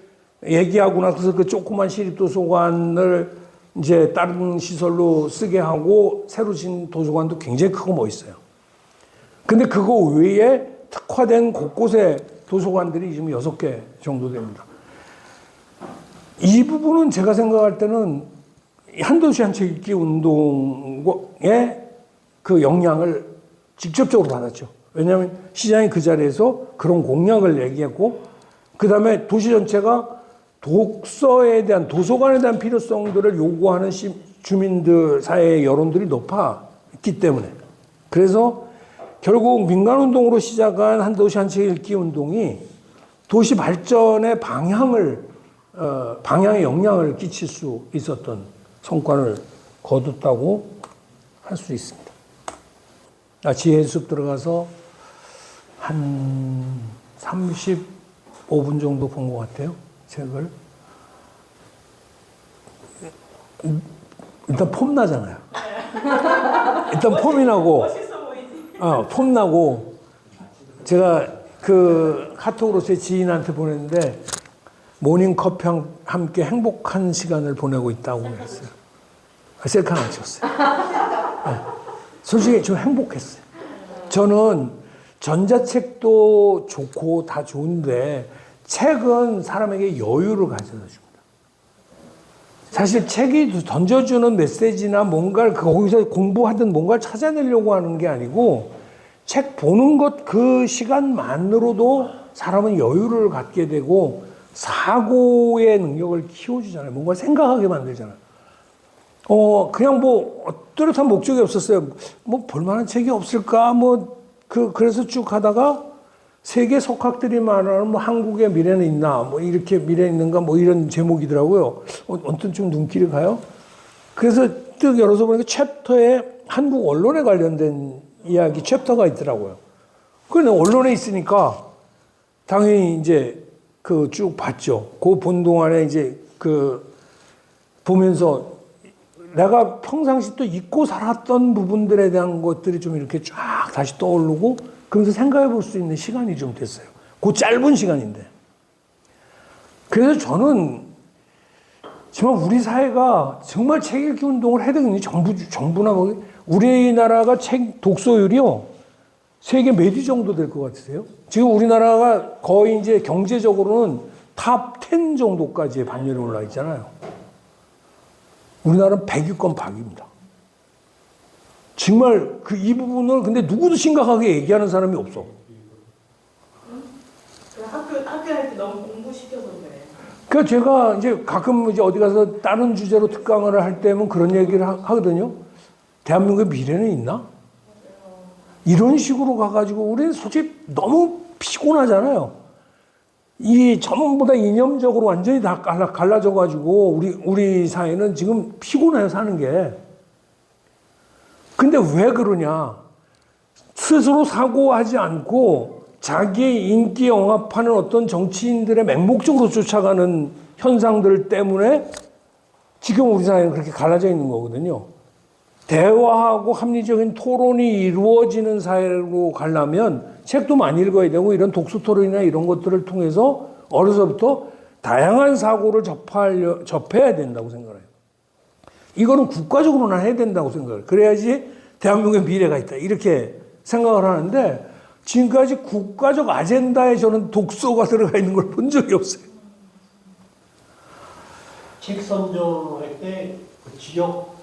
얘기하고 나서 그 조그만 시립도서관을 이제 다른 시설로 쓰게 하고 새로 진 도서관도 굉장히 크고 멋있어요. 근데 그거 외에 특화된 곳곳에 도서관들이 지금 6개 정도 됩니다. 이 부분은 제가 생각할 때는 한도시 한 책 읽기 운동의 그 영향을 직접적으로 받았죠. 왜냐하면 시장이 그 자리에서 그런 공약을 얘기했고 그 다음에 도시 전체가 독서에 대한 도서관에 대한 필요성들을 요구하는 주민들 사이의 여론들이 높았기 때문에 그래서 결국 민간운동으로 시작한 한도시 한 책 읽기 운동이 도시 발전의 방향에 영향을 끼칠 수 있었던 성과를 거뒀다고 할 수 있습니다. 지혜 숲 들어가서 한 35분 정도 본 것 같아요. 책을. 일단 폼 나잖아요. 일단 폼이 나고, 폼 나고, 제가 그 카톡으로 제 지인한테 보냈는데, 모닝커피와 함께 행복한 시간을 보내고 있다고 했어요. 셀카 하나 찍었어요. 네. 솔직히 좀 행복했어요. 저는 전자책도 좋고 다 좋은데 책은 사람에게 여유를 가져다 줍니다. 사실 책이 던져주는 메시지나 뭔가를 거기서 공부하든 뭔가를 찾아내려고 하는 게 아니고 책 보는 것 그 시간만으로도 사람은 여유를 갖게 되고 사고의 능력을 키워주잖아요. 뭔가 생각하게 만들잖아요. 그냥 뭐 뚜렷한 목적이 없었어요. 뭐 볼만한 책이 없을까? 그래서 쭉 하다가 세계 석학들이 말하는 뭐 한국의 미래는 있나? 뭐 이렇게 미래 있는가? 뭐 이런 제목이더라고요. 언뜻 좀 눈길이 가요. 그래서 뜩 열어서 보니까 챕터에 한국 언론에 관련된 이야기 챕터가 있더라고요. 그런데 언론에 있으니까 당연히 이제 그 쭉 봤죠. 그 본 동안에 이제 보면서 내가 평상시 또 잊고 살았던 부분들에 대한 것들이 좀 이렇게 쫙 다시 떠오르고 그러면서 생각해 볼 수 있는 시간이 좀 됐어요. 그 짧은 시간인데. 그래서 저는 정말 우리 사회가 정말 책 읽기 운동을 해야 되겠니? 정부나 뭐 우리나라가 책 독서율이요. 세계 몇 위 정도 될 것 같으세요? 지금 우리나라가 거의 이제 경제적으로는 탑 10 정도까지의 반열에 올라 있잖아요. 우리나라는 100위권 박입니다. 정말 이 부분을 근데 누구도 심각하게 얘기하는 사람이 없어. 학교 할 때 너무 공부시켜서 그래. 그러니까 제가 이제 가끔 이제 어디 가서 다른 주제로 특강을 할 때면 그런 얘기를 하거든요. 대한민국의 미래는 있나? 이런 식으로 가가지고 우리는 솔직히 너무 피곤하잖아요. 이 전부 다 이념적으로 완전히 다 갈라져가지고 우리 사회는 지금 피곤해요, 사는 게. 근데 왜 그러냐? 스스로 사고하지 않고 자기의 인기 영합하는 어떤 정치인들의 맹목적으로 쫓아가는 현상들 때문에 지금 우리 사회는 그렇게 갈라져 있는 거거든요. 대화하고 합리적인 토론이 이루어지는 사회로 가려면 책도 많이 읽어야 되고 이런 독서 토론이나 이런 것들을 통해서 어려서부터 다양한 사고를 접해야 된다고 생각해요. 이거는 국가적으로나 해야 된다고 생각해요. 그래야지 대한민국의 미래가 있다. 이렇게 생각을 하는데 지금까지 국가적 아젠다에 저는 독서가 들어가 있는 걸 본 적이 없어요. 책 선정할 때 그 지역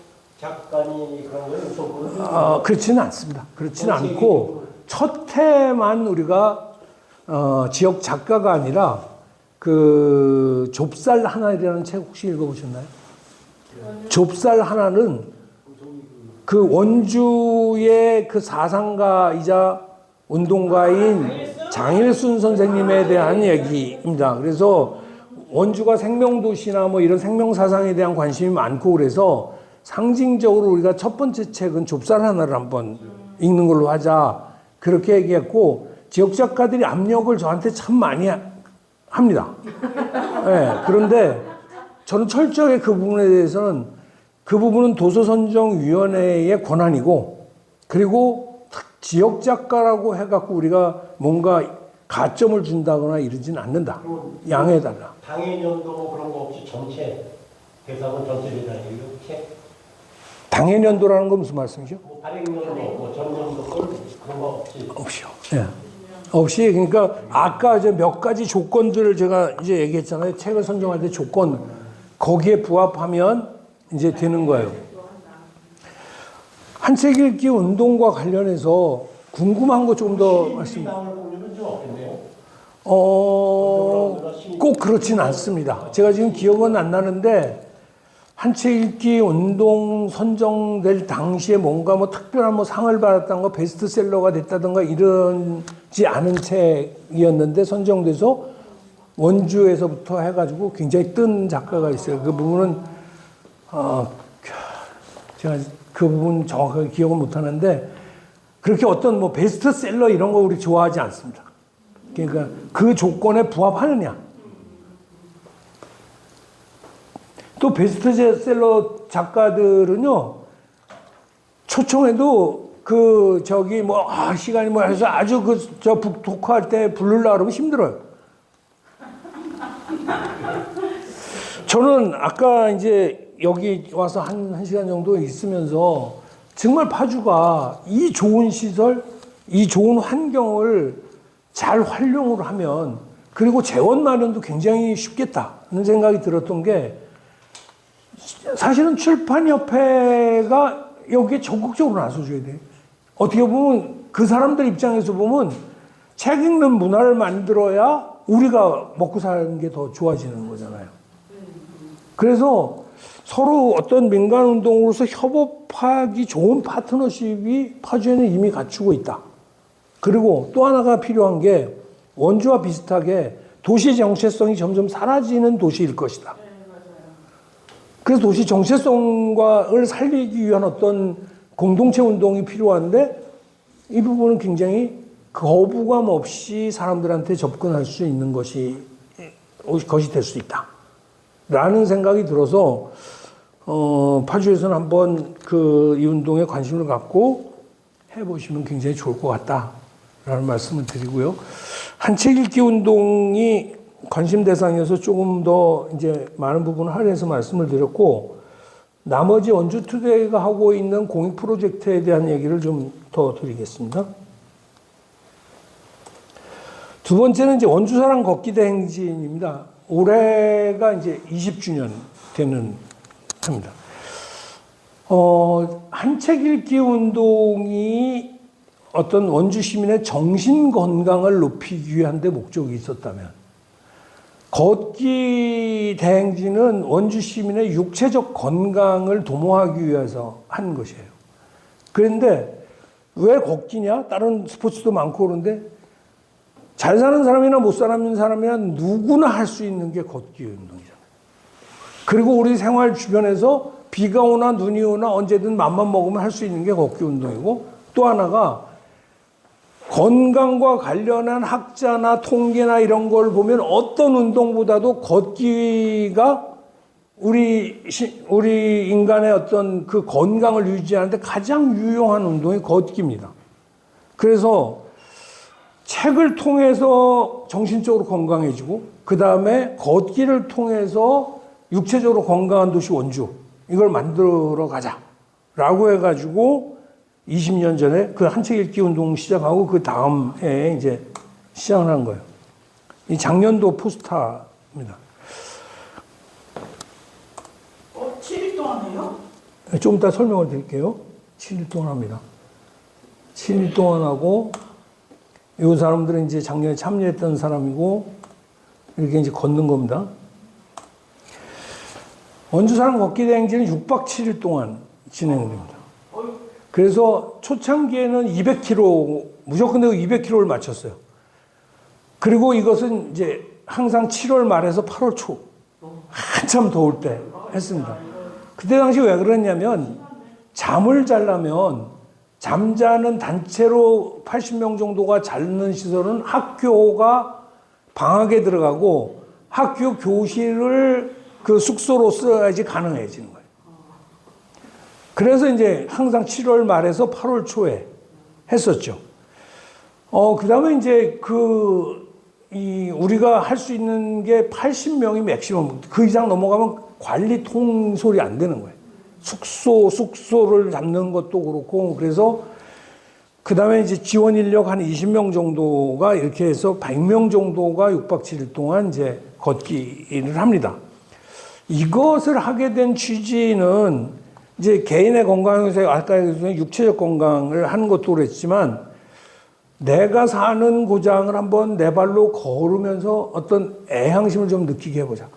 작가니 그런 거에 우선 보는 그렇지는 않습니다. 그렇지는 않고 첫 해만 우리가 지역 작가가 아니라 그 좁쌀 하나라는 책 혹시 읽어보셨나요? 좁쌀 하나는 그 원주의 그 사상가이자 운동가인 장일순 선생님에 대한 얘기입니다. 그래서 원주가 생명도시나 뭐 이런 생명사상에 대한 관심이 많고 그래서 상징적으로 우리가 첫 번째 책은 좁쌀 하나를 한번 읽는 걸로 하자. 그렇게 얘기했고, 지역 작가들이 압력을 저한테 참 많이 합니다. 네, 그런데 저는 철저하게 그 부분에 대해서는 그 부분은 도서선정위원회의 권한이고, 그리고 지역 작가라고 해갖고 우리가 뭔가 가점을 준다거나 이러지는 않는다. 양해해달라. 당해년도 뭐 그런 거 없이 전체 대상은 전체 대상이에요. 책. 당해년도라는 건 무슨 말씀이죠? 뭐 발행년도 뭐 전년도 그런 거 없이. 없이요. 예. 없이 그러니까 아까 이제 몇 가지 조건들을 제가 이제 얘기했잖아요. 책을 선정할 때 조건 거기에 부합하면 이제 되는 거예요. 한 책 읽기 운동과 관련해서 궁금한 거 조금 더 말씀. 당을 보면은 좀 없겠네요. 꼭 그렇진 않습니다. 제가 지금 기억은 안 나는데 한 책 읽기 운동 선정될 당시에 뭔가 뭐 특별한 뭐 상을 받았던 거 베스트셀러가 됐다든가 이러지 않은 책이었는데 선정돼서 원주에서부터 해가지고 굉장히 뜬 작가가 있어요. 그 부분은 제가 그 부분 정확하게 기억은 못 하는데 그렇게 어떤 뭐 베스트셀러 이런 거 우리 좋아하지 않습니다. 그러니까 그 조건에 부합하느냐. 또 베스트셀러 작가들은요, 초청해도 시간이 뭐 해서 아주 북토크할 때 부르려고 그러면 힘들어요. 저는 아까 이제 여기 와서 한 시간 정도 있으면서 정말 파주가 이 좋은 시설, 이 좋은 환경을 잘 활용을 하면 그리고 재원 마련도 굉장히 쉽겠다는 생각이 들었던 게 사실은 출판협회가 여기에 적극적으로 나서줘야 돼. 어떻게 보면 그 사람들 입장에서 보면 책 읽는 문화를 만들어야 우리가 먹고 사는 게 더 좋아지는 거잖아요. 그래서 서로 어떤 민간운동으로서 협업하기 좋은 파트너십이 파주에는 이미 갖추고 있다. 그리고 또 하나가 필요한 게 원주와 비슷하게 도시 정체성이 점점 사라지는 도시일 것이다. 그래서 도시 정체성을 살리기 위한 어떤 공동체 운동이 필요한데 이 부분은 굉장히 거부감 없이 사람들한테 접근할 수 있는 것이 될 수 있다. 라는 생각이 들어서 파주에서는 한번 이 운동에 관심을 갖고 해보시면 굉장히 좋을 것 같다라는 말씀을 드리고요. 한 책 읽기 운동이 관심 대상에서 조금 더 이제 많은 부분을 할애해서 말씀을 드렸고, 나머지 원주투데이가 하고 있는 공익 프로젝트에 대한 얘기를 좀 더 드리겠습니다. 두 번째는 이제 원주사랑 걷기 대행진입니다. 올해가 이제 20주년 되는 해입니다. 한 책 읽기 운동이 어떤 원주 시민의 정신 건강을 높이기 위한 데 목적이 있었다면, 걷기 대행진은 원주 시민의 육체적 건강을 도모하기 위해서 한 것이에요. 그런데 왜 걷기냐? 다른 스포츠도 많고 그런데 잘 사는 사람이나 못 사는 사람이나 누구나 할 수 있는 게 걷기 운동이잖아요. 그리고 우리 생활 주변에서 비가 오나 눈이 오나 언제든 맘만 먹으면 할 수 있는 게 걷기 운동이고, 또 하나가 건강과 관련한 학자나 통계나 이런 걸 보면 어떤 운동보다도 걷기가 우리 인간의 어떤 그 건강을 유지하는데 가장 유용한 운동이 걷기입니다. 그래서 책을 통해서 정신적으로 건강해지고, 그 다음에 걷기를 통해서 육체적으로 건강한 도시 원주, 이걸 만들어 가자라고 해가지고 20년 전에 그 한 책 읽기 운동 시작하고 그 다음 해에 이제 시작을 한 거예요. 이 작년도 포스타입니다. 7일 동안 해요? 좀 이따 설명을 드릴게요. 7일 동안 합니다. 7일 동안 하고, 이 사람들은 이제 작년에 참여했던 사람이고, 이렇게 이제 걷는 겁니다. 원주사랑 걷기 대행진은 6박 7일 동안 진행됩니다. 그래서 초창기에는 200km, 무조건 내고 200km를 마쳤어요. 그리고 이것은 이제 항상 7월 말에서 8월 초, 한참 더울 때 했습니다. 그때 당시 왜 그랬냐면, 잠을 자려면 잠자는 단체로 80명 정도가 자는 시설은 학교가 방학에 들어가고 학교 교실을 그 숙소로 써야지 가능해지는 거예요. 그래서 이제 항상 7월 말에서 8월 초에 했었죠. 그 다음에 이제 우리가 할 수 있는 게 80명이 맥시멈, 그 이상 넘어가면 관리 통솔이 안 되는 거예요. 숙소를 잡는 것도 그렇고, 그래서 그 다음에 이제 지원 인력 한 20명 정도가 이렇게 해서 100명 정도가 6박 7일 동안 이제 걷기를 합니다. 이것을 하게 된 취지는 이제 개인의 건강에서 아까 육체적 건강을 하는 것도 그랬지만, 내가 사는 고장을 한번 내 발로 걸으면서 어떤 애향심을 좀 느끼게 해보자.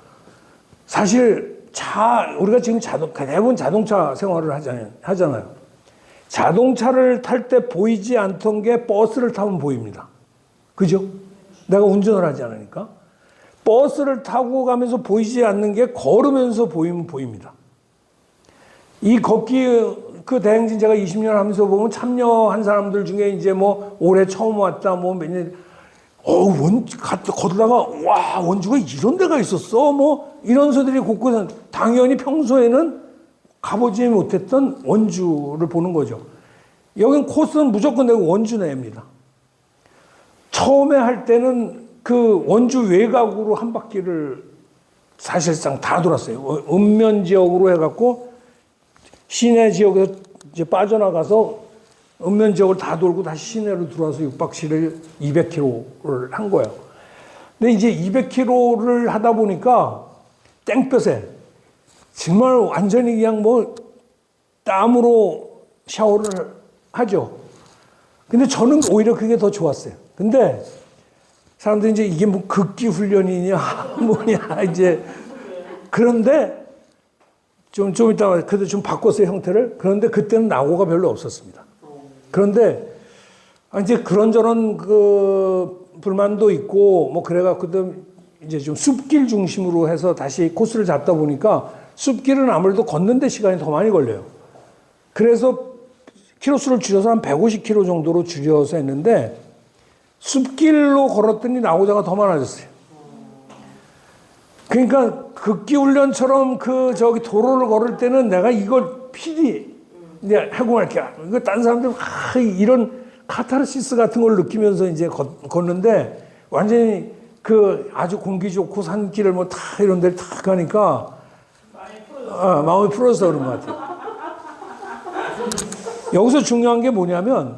사실 우리가 지금 대부분 자동차 생활을 하잖아요. 자동차를 탈 때 보이지 않던 게 버스를 타면 보입니다. 그죠? 내가 운전을 하지 않으니까. 버스를 타고 가면서 보이지 않는 게 걸으면서 보이면 보입니다. 이 걷기 그 대행진 제가 20년 하면서 보면 참여한 사람들 중에 이제 뭐 올해 처음 왔다 뭐 몇 년 걷다가 와 원주가 이런 데가 있었어 뭐 이런 소들이 곳곳에 당연히 평소에는 가보지 못했던 원주를 보는 거죠. 여긴 코스는 무조건 내고 원주 내입니다. 처음에 할 때는 그 원주 외곽으로 한 바퀴를 사실상 다 돌았어요. 읍면 지역으로 해갖고 시내 지역에서 이제 빠져나가서 읍면 지역을 다 돌고 다시 시내로 들어와서 6박 7일 200km를 한 거예요. 근데 이제 200km를 하다 보니까 땡볕에 정말 완전히 그냥 뭐 땀으로 샤워를 하죠. 근데 저는 오히려 그게 더 좋았어요. 근데 사람들이 이제 이게 뭐 극기 훈련이냐 뭐냐 이제 그런데 좀 이따가 그래도 좀 바꿨어요 형태를. 그런데 그때는 낙오가 별로 없었습니다. 그런데 이제 그런저런 그 불만도 있고 뭐 그래갖고 이제 좀 숲길 중심으로 해서 다시 코스를 잡다 보니까 숲길은 아무래도 걷는데 시간이 더 많이 걸려요. 그래서 키로수를 줄여서 한 150km 정도로 줄여서 했는데 숲길로 걸었더니 낙오자가 더 많아졌어요. 그러니까 극기 훈련처럼 도로를 걸을 때는 내가 이걸 필히 이제 하고 말게 이거 딴 사람들은 이런 카타르시스 같은 걸 느끼면서 이제 걷는데 완전히 아주 공기 좋고 산길을 뭐 다 이런 데를 다 가니까 마음이 풀어서 그런 것 같아요. 여기서 중요한 게 뭐냐면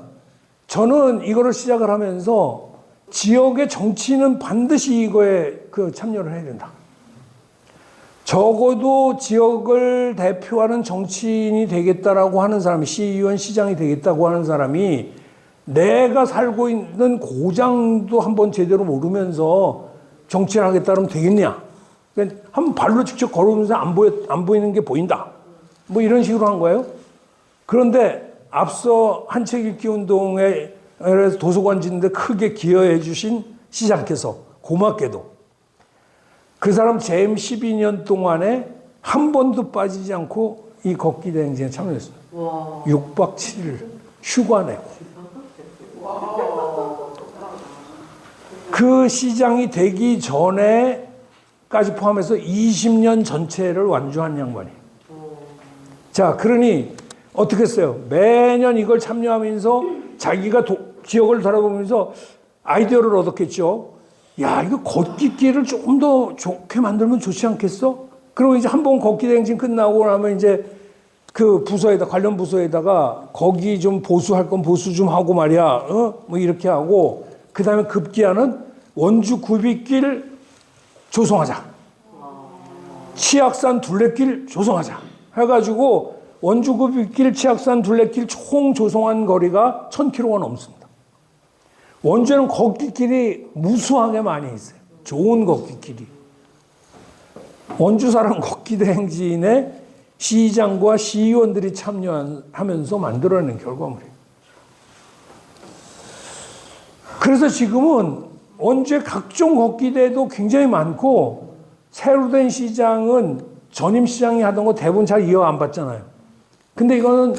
저는 이거를 시작을 하면서 지역의 정치인은 반드시 이거에 참여를 해야 된다. 적어도 지역을 대표하는 정치인이 되겠다라고 하는 사람이 시의원 시장이 되겠다고 하는 사람이 내가 살고 있는 고장도 한번 제대로 모르면서 정치를 하겠다 그러면 되겠냐. 그러니까 한번 발로 직접 걸으면서 안 보이는 게 보인다. 뭐 이런 식으로 한 거예요. 그런데 앞서 한 책 읽기 운동에 도서관 짓는데 크게 기여해 주신 시장께서 고맙게도 그 사람 재임 12년 동안에 한 번도 빠지지 않고 이 걷기 대행진에 참여했어요. 6박 7일 휴가 내고. 그 시장이 되기 전에까지 포함해서 20년 전체를 완주한 양반이에요. 자, 그러니 어떻게 했어요? 매년 이걸 참여하면서 자기가 지역을 돌아보면서 아이디어를 얻었겠죠. 야, 이거 걷기 길을 조금 더 좋게 만들면 좋지 않겠어? 그리고 이제 한번 걷기 대행진 끝나고 나면 이제 관련 부서에다가 거기 좀 보수할 건 보수 좀 하고 말이야. 뭐 이렇게 하고 그 다음에 급기야는 원주 구비길 조성하자. 치악산 둘레길 조성하자. 해가지고 원주 구비길, 치악산 둘레길 총 조성한 거리가 1000km가 넘습니다. 원주에는 걷기길이 무수하게 많이 있어요. 좋은 걷기길이. 원주 사람 걷기 대행진에 시장과 시의원들이 참여하면서 만들어낸 결과물이에요. 그래서 지금은 원주에 각종 걷기대도 굉장히 많고 새로 된 시장은 전임 시장이 하던 거 대부분 잘 이어 안 받잖아요. 근데 이거는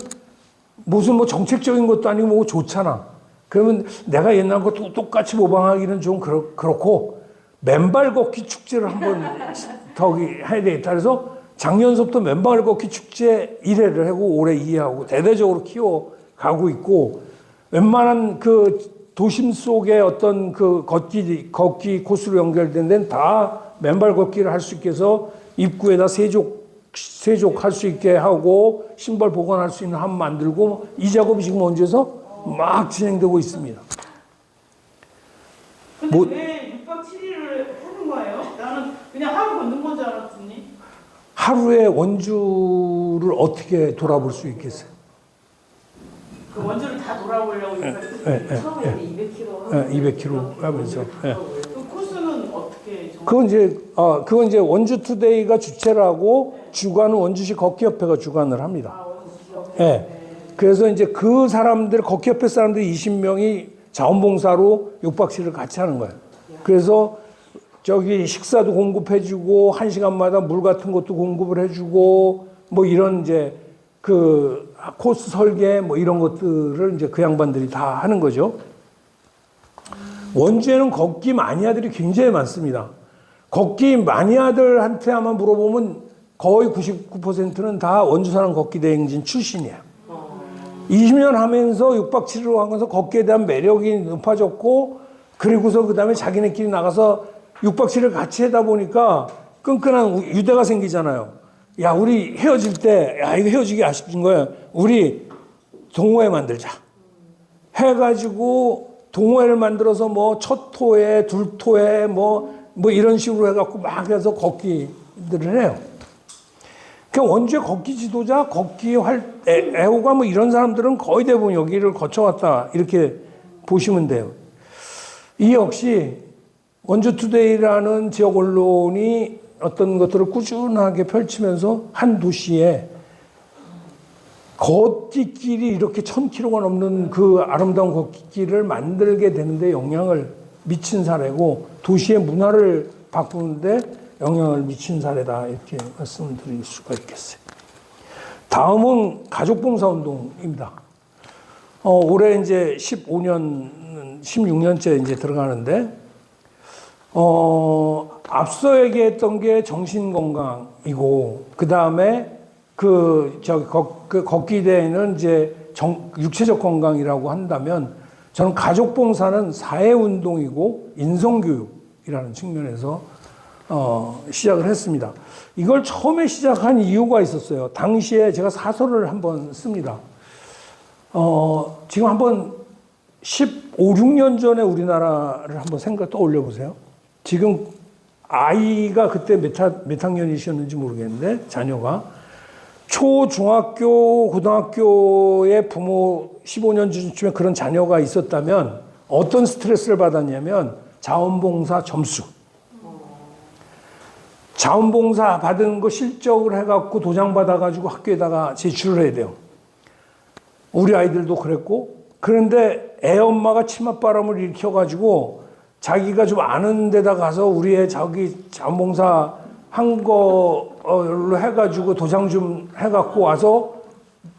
무슨 뭐 정책적인 것도 아니고 뭐 좋잖아. 그러면 내가 옛날 거 똑같이 모방하기는 좀 그렇고 맨발 걷기 축제를 한번 해야 되겠다. 그래서 작년서부터 맨발 걷기 축제 1회를 하고 올해 2회하고 대대적으로 키워가고 있고 웬만한 도심 속의 어떤 걷기 코스로 연결된 데는 다 맨발 걷기를 할 수 있게 해서 입구에다 세족 할 수 있게 하고 신발 보관할 수 있는 함 만들고 이 작업이 지금 원주에서 막 진행되고 있습니다. 근데 왜 6박 7일을 하는 거예요? 나는 그냥 하루 걷는 건 줄 알았더니. 하루에 원주를 어떻게 돌아볼 수 있겠어요? 그 원주를 다 돌아보려고 처음에 200km 200km 하면서. 그 코스는 어떻게 그건 이제 원주 투데이가 주최를 하고 주관은 원주시 걷기협회가 주관을 합니다. 예. 그래서 이제 그 사람들 걷기협회 사람들 20명이 자원봉사로 6박 7일을 같이 하는 거예요. 그래서 저기 식사도 공급해주고 1시간마다 물 같은 것도 공급을 해주고 뭐 이런 이제 코스 설계 뭐 이런 것들을 이제 그 양반들이 다 하는 거죠. 원주에는 걷기 마니아들이 굉장히 많습니다. 걷기 마니아들한테 아마 물어보면 거의 99%는 다 원주 사람 걷기 대행진 출신이에요. 20년 하면서 6박 7일로 하면서 걷기에 대한 매력이 높아졌고 그리고서 그 다음에 자기네끼리 나가서 6박 7일 같이 하다 보니까 끈끈한 유대가 생기잖아요. 야, 우리 헤어질 때, 야, 이거 헤어지기 아쉽진 거야. 우리 동호회 만들자. 해가지고 동호회를 만들어서 뭐 첫 토회, 둘 토회, 뭐 이런 식으로 해갖고 막 해서 걷기들을 해요. 그러니까 원주의 걷기 지도자, 걷기 애호가 뭐 이런 사람들은 거의 대부분 여기를 거쳐왔다 이렇게 보시면 돼요. 이 역시 원주투데이라는 지역 언론이 어떤 것들을 꾸준하게 펼치면서 한 도시에 걷기길이 이렇게 1000km가 넘는 그 아름다운 걷기길을 만들게 되는데 영향을 미친 사례고 도시의 문화를 바꾸는데 영향을 미친 사례다 이렇게 말씀을 드릴 수가 있겠어요. 다음은 가족봉사운동입니다. 올해 이제 16년째 이제 들어가는데 앞서 얘기했던 게 정신건강이고 그 다음에 걷기 대회는 이제 육체적 건강이라고 한다면 저는 가족봉사는 사회운동이고 인성교육이라는 측면에서 시작을 했습니다. 이걸 처음에 시작한 이유가 있었어요. 당시에 제가 사설을 한번 씁니다. 지금 한번 15, 16년 전에 우리나라를 한번 떠올려 보세요. 지금 아이가 그때 몇 학년이셨는지 모르겠는데 자녀가 초, 중학교, 고등학교에 부모 15년 전쯤에 그런 자녀가 있었다면 어떤 스트레스를 받았냐면 자원봉사 점수. 자원봉사 받은 거 실적을 해갖고 도장 받아가지고 학교에다가 제출을 해야 돼요. 우리 아이들도 그랬고, 그런데 애 엄마가 치맛바람을 일으켜가지고 자기가 좀 아는 데다 가서 우리 애 자기 자원봉사 한 걸로 해가지고 도장 좀 해갖고 와서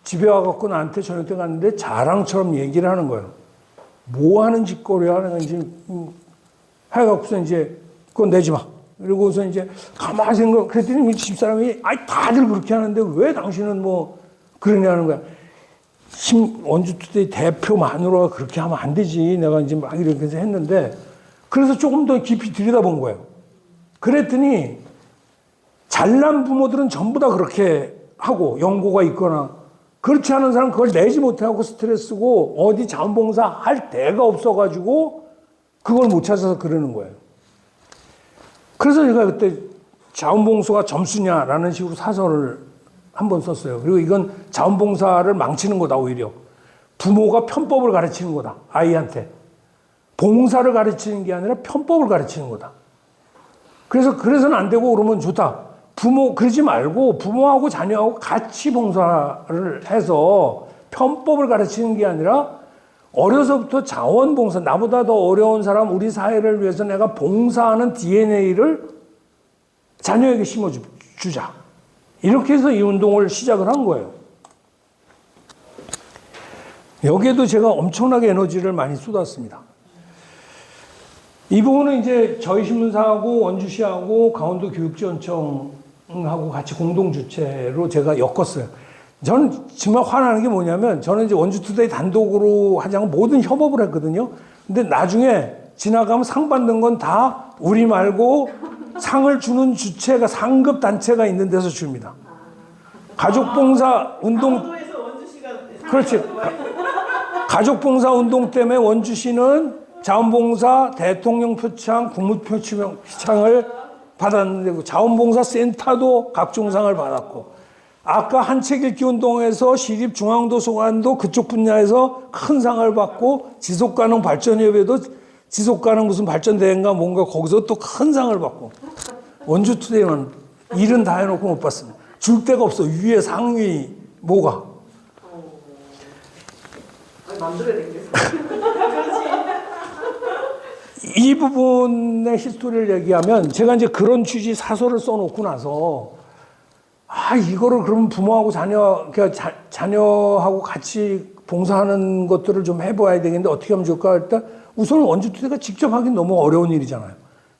집에 와갖고 나한테 저녁 때 갔는데 자랑처럼 얘기를 하는 거예요. 뭐 하는 짓거리야? 내가 이제 해갖고서 이제 그건 내지 마. 그리고서 이제 가만히 그랬더니 집사람이 아이 다들 그렇게 하는데 왜 당신은 뭐 그러냐는 거야. 원주투데이 대표 마누라가 그렇게 하면 안 되지. 내가 이제 막 이렇게 해서 했는데 그래서 조금 더 깊이 들여다본 거예요. 그랬더니 잘난 부모들은 전부 다 그렇게 하고 연고가 있거나 그렇지 않은 사람은 그걸 내지 못하고 스트레스고 어디 자원봉사 할 데가 없어가지고 그걸 못 찾아서 그러는 거예요. 그래서 제가 그때 자원봉사가 점수냐라는 식으로 사설을 한번 썼어요. 그리고 이건 자원봉사를 망치는 거다 오히려. 부모가 편법을 가르치는 거다 아이한테. 봉사를 가르치는 게 아니라 편법을 가르치는 거다. 그래서는 안 되고 그러면 좋다. 부모 그러지 말고 부모하고 자녀하고 같이 봉사를 해서 편법을 가르치는 게 아니라 어려서부터 자원봉사, 나보다 더 어려운 사람, 우리 사회를 위해서 내가 봉사하는 DNA를 자녀에게 심어주자. 이렇게 해서 이 운동을 시작을 한 거예요. 여기에도 제가 엄청나게 에너지를 많이 쏟았습니다. 이 부분은 이제 저희 신문사하고 원주시하고 강원도 교육지원청하고 같이 공동 주최로 제가 엮었어요. 저는 정말 화나는 게 뭐냐면 저는 이제 원주투데이 단독으로 하지 않고 모든 협업을 했거든요. 근데 나중에 지나가면 상 받는 건 다 우리 말고 상을 주는 주체가 상급 단체가 있는 데서 줍니다. 가족봉사 운동 강원도에서 원주시가 그렇지. 가족봉사 운동 때문에 원주시는 자원봉사 대통령 표창, 국무표창을 받았는데 자원봉사 센터도 각종 상을 받았고 아까 한책 읽기 운동에서 시립중앙도서관도 그쪽 분야에서 큰 상을 받고 지속가능 발전협의회도 지속가능 무슨 발전대회인가 뭔가 거기서 또 큰 상을 받고 원주투데이는 일은 다 해놓고 못 받습니다. 줄 데가 없어. 위에 상위 뭐가. 만들어야 되겠어. 이 부분의 히스토리를 얘기하면 제가 이제 그런 취지 사설을 써놓고 나서 이거를 그러면 부모하고 자녀하고 같이 봉사하는 것들을 좀 해봐야 되겠는데 어떻게 하면 좋을까? 일단 우선 원주투데이가 직접 하긴 너무 어려운 일이잖아요.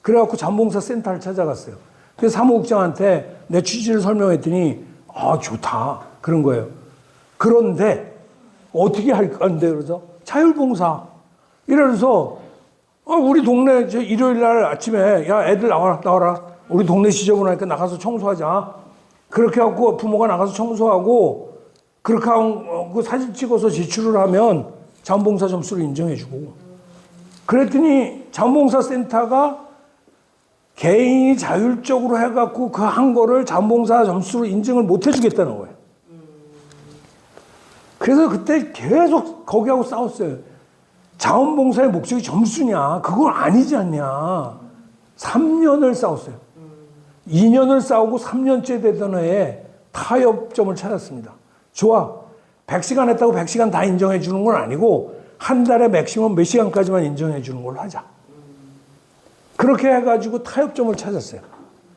그래갖고 자원봉사 센터를 찾아갔어요. 그래서 사무국장한테 내 취지를 설명했더니 좋다 그런 거예요. 그런데 어떻게 할 건데 그래서 자율봉사 이래서 우리 동네 일요일 날 아침에 야 애들 나와라 우리 동네 지저분하니까 나가서 청소하자. 그렇게 하고 부모가 나가서 청소하고 그렇게 하고 사진 찍어서 제출을 하면 자원봉사 점수를 인정해주고 그랬더니 자원봉사 센터가 개인이 자율적으로 해갖고 그 한 거를 자원봉사 점수로 인증을 못 해주겠다는 거예요. 그래서 그때 계속 거기하고 싸웠어요. 자원봉사의 목적이 점수냐? 그건 아니지 않냐? 3년을 싸웠어요. 2년을 싸우고 3년째 되던 해에 타협점을 찾았습니다. 좋아. 100시간 했다고 100시간 다 인정해 주는 건 아니고 한 달에 맥시멈 몇 시간까지만 인정해 주는 걸로 하자. 그렇게 해가지고 타협점을 찾았어요.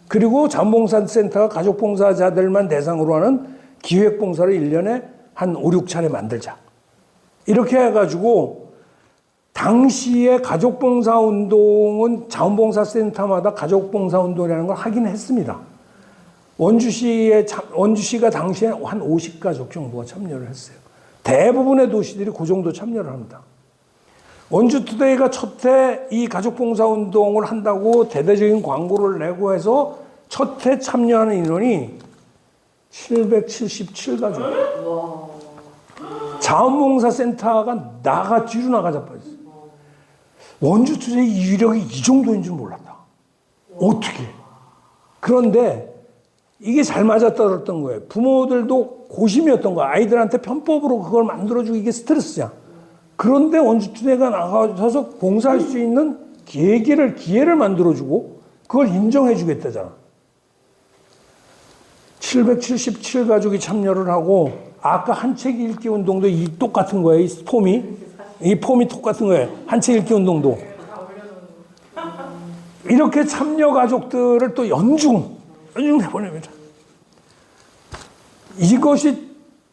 그리고 자원봉사센터가 가족봉사자들만 대상으로 하는 기획봉사를 1년에 한 5, 6차례 만들자. 이렇게 해가지고 당시에 가족봉사운동은 자원봉사센터마다 가족봉사운동이라는 걸 하긴 했습니다. 원주시가 당시에 한 50가족 정도가 참여를 했어요. 대부분의 도시들이 그 정도 참여를 합니다. 원주투데이가 첫해 이 가족봉사운동을 한다고 대대적인 광고를 내고 해서 첫해 참여하는 인원이 777가족. 자원봉사센터가 뒤로 나가자 빠졌어요. 원주투데이 유력이 이 정도인 줄 몰랐다. 어떻게? 그런데 이게 잘 맞아떨었던 거예요. 부모들도 고심이었던 거야. 아이들한테 편법으로 그걸 만들어주고 이게 스트레스야. 그런데 원주투데이가 나가서 봉사할 수 있는 기회를 만들어주고 그걸 인정해주겠다잖아. 777가족이 참여를 하고 아까 한 책 읽기 운동도 이 똑같은 거예요. 이 폼이 똑같은 거예요. 한 책 읽기 운동도. 이렇게 참여 가족들을 또 연중해보냅니다. 이것이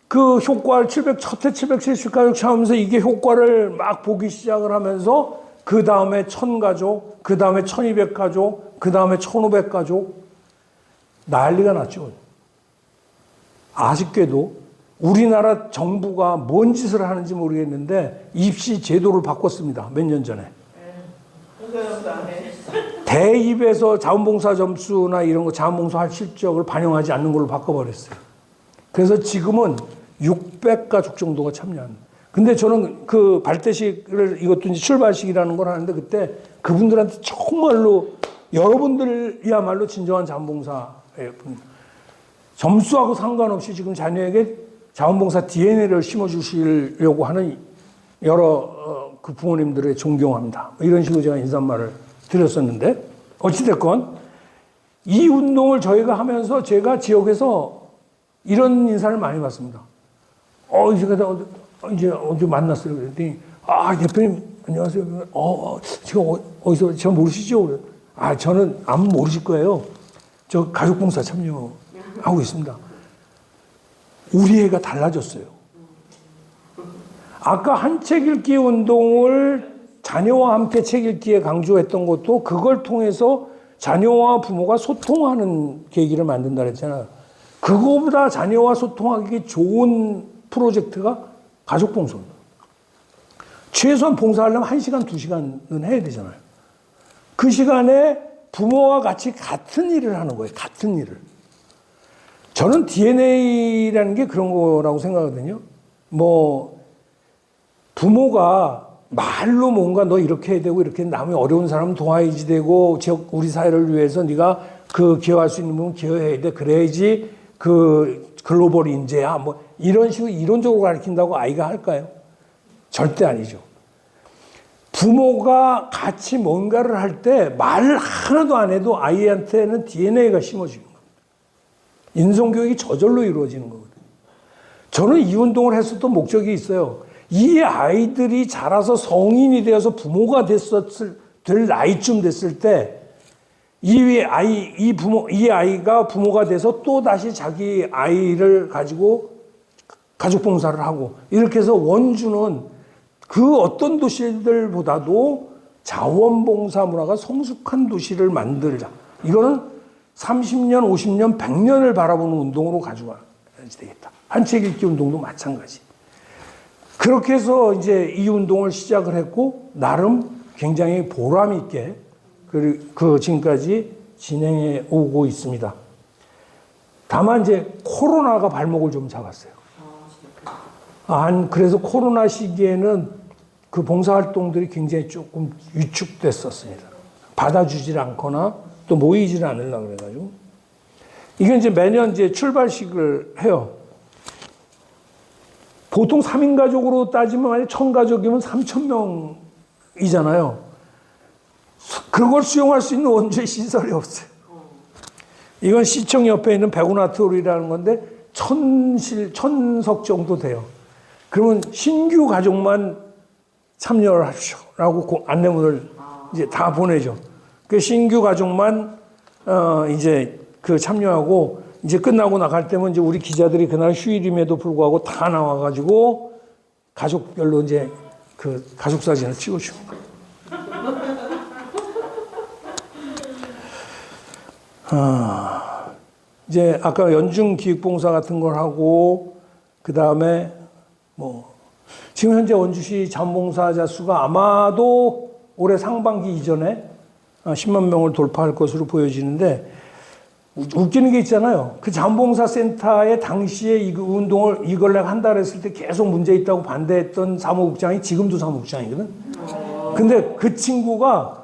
그 효과를 첫해 770가족 참여하면서 이게 효과를 막 보기 시작을 하면서 그 다음에 1000가족, 그 다음에 1200가족, 그 다음에 1500가족 난리가 났죠. 아쉽게도 우리나라 정부가 뭔 짓을 하는지 모르겠는데 입시 제도를 바꿨습니다. 몇 년 전에. 대입에서 자원봉사 점수나 이런 거 자원봉사 할 실적을 반영하지 않는 걸로 바꿔버렸어요. 그래서 지금은 600가족 정도가 참여합니다. 근데 저는 그 발대식을 이것도 이제 출발식이라는 걸 하는데 그때 그분들한테 정말로 여러분들이야말로 진정한 자원봉사예요. 점수하고 상관없이 지금 자녀에게 자원봉사 DNA를 심어주시려고 하는 여러 그 부모님들을 존경합니다. 이런 식으로 제가 인사말을 드렸었는데 어찌됐건 이 운동을 저희가 하면서 제가 지역에서 이런 인사를 많이 받습니다. 이제 어디 만났어요. 그랬더니 대표님 안녕하세요. 제가 어디서 저 모르시죠? 저는 아무 모르실 거예요. 저 가족봉사 참여하고 있습니다. 우리 애가 달라졌어요. 아까 한 책 읽기 운동을 자녀와 함께 책 읽기에 강조했던 것도 그걸 통해서 자녀와 부모가 소통하는 계기를 만든다 그랬잖아요. 그거보다 자녀와 소통하기 좋은 프로젝트가 가족봉사입니다. 최소한 봉사하려면 1시간, 2시간은 해야 되잖아요. 그 시간에 부모와 같이 같은 일을 하는 거예요. 같은 일을. 저는 DNA라는 게 그런 거라고 생각하거든요. 부모가 말로 뭔가 너 이렇게 해야 되고 이렇게 남의 어려운 사람 도와야지 되고 우리 사회를 위해서 네가 그 기여할 수 있는 부분 기여해야 돼. 그래야지 그 글로벌 인재야. 이런 식으로 이론적으로 가르친다고 아이가 할까요? 절대 아니죠. 부모가 같이 뭔가를 할 때 말 하나도 안 해도 아이한테는 DNA가 심어지는 겁니다. 인성교육이 저절로 이루어지는 거거든요. 저는 이 운동을 했었던 목적이 있어요. 이 아이들이 자라서 성인이 되어서 부모가 될 나이쯤 됐을 때 이 아이가 부모가 돼서 또 다시 자기 아이를 가지고 가족봉사를 하고 이렇게 해서 원주는 그 어떤 도시들보다도 자원봉사 문화가 성숙한 도시를 만들자. 이거는 30년, 50년, 100년을 바라보는 운동으로 가져가야 되겠다. 한 책 읽기 운동도 마찬가지. 그렇게 해서 이제 이 운동을 시작을 했고 나름 굉장히 보람 있게 그 지금까지 진행해 오고 있습니다. 다만 이제 코로나가 발목을 좀 잡았어요. 그래서 코로나 시기에는 그 봉사활동들이 굉장히 조금 위축됐었습니다. 받아주질 않거나 또 모이지를 않으려고 그래가지고. 이게 이제 매년 이제 출발식을 해요. 보통 3인 가족으로 따지면 만약 1000가족이면 3000명이잖아요. 그걸 수용할 수 있는 원주의 시설이 없어요. 이건 시청 옆에 있는 백운아트홀이라는 건데 1000석 정도 돼요. 그러면 신규 가족만 참여를 하십시오라고 안내문을 이제 다 보내죠. 그 신규 가족만 이제 그 참여하고 이제 끝나고 나갈 때면 이제 우리 기자들이 그날 휴일임에도 불구하고 다 나와가지고 가족별로 이제 그 가족 사진을 찍어줍니다. 이제 아까 연중 기획봉사 같은 걸 하고 그 다음에 뭐 지금 현재 원주시 자원봉사자 수가 아마도 올해 상반기 이전에 10만 명을 돌파할 것으로 보여지는데 웃기는 게 있잖아요. 그 자원봉사센터에 당시에 이 운동을 이걸 내가 한다 그랬을 때 계속 문제 있다고 반대했던 사무국장이 지금도 사무국장이거든. 근데 그 친구가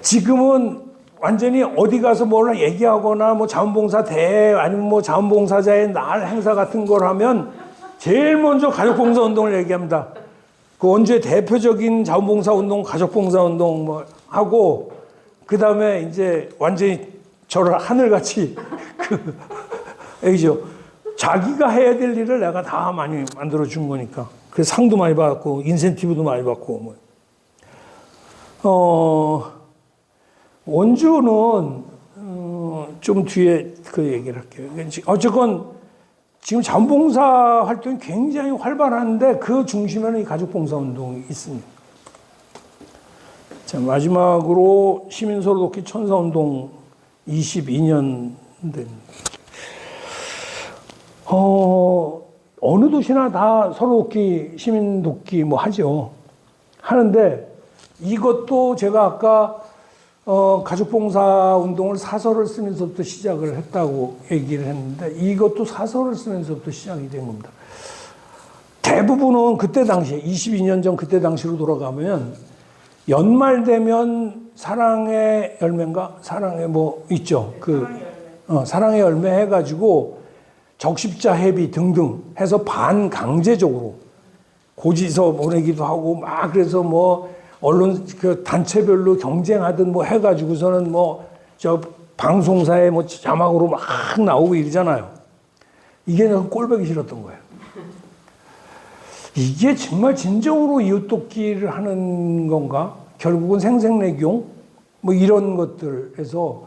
지금은 완전히 어디 가서 뭘 얘기하거나 뭐 자원봉사 대회 아니면 뭐 자원봉사자의 날 행사 같은 걸 하면 제일 먼저 가족봉사 운동을 얘기합니다. 그 원주의 대표적인 자원봉사 운동, 가족봉사 운동 뭐 하고 그 다음에 이제 완전히 저를 하늘같이 그 얘기죠. 자기가 해야 될 일을 내가 다 많이 만들어 준 거니까. 그 상도 많이 받았고 인센티브도 많이 받고 뭐. 원주는 좀 뒤에 그 얘기를 할게요. 어쨌건 지금 자원봉사 활동이 굉장히 활발한데 그 중심에는 이 가족봉사 운동이 있습니다. 자, 마지막으로 시민서로 돕기 천사운동 22년 된. 어느 도시나 다 서로 돕기, 시민 돕기 뭐 하죠. 하는데 이것도 제가 아까 가족봉사 운동을 사설을 쓰면서부터 시작을 했다고 얘기를 했는데 이것도 사설을 쓰면서부터 시작이 된 겁니다. 대부분은 그때 당시에 22년 전 그때 당시로 돌아가면 연말 되면 사랑의 열매인가? 사랑의 뭐 있죠. 사랑의 열매 해가지고 적십자 회비 등등 해서 반강제적으로 고지서 보내기도 하고 막 그래서 뭐 언론 그 단체별로 경쟁하듯 뭐 해가지고서는 뭐 저 방송사에 뭐 자막으로 막 나오고 이러잖아요. 이게 내가 꼴보기 싫었던 거예요. 이게 정말 진정으로 이웃돕기를 하는 건가? 결국은 생색내기용 뭐 이런 것들에서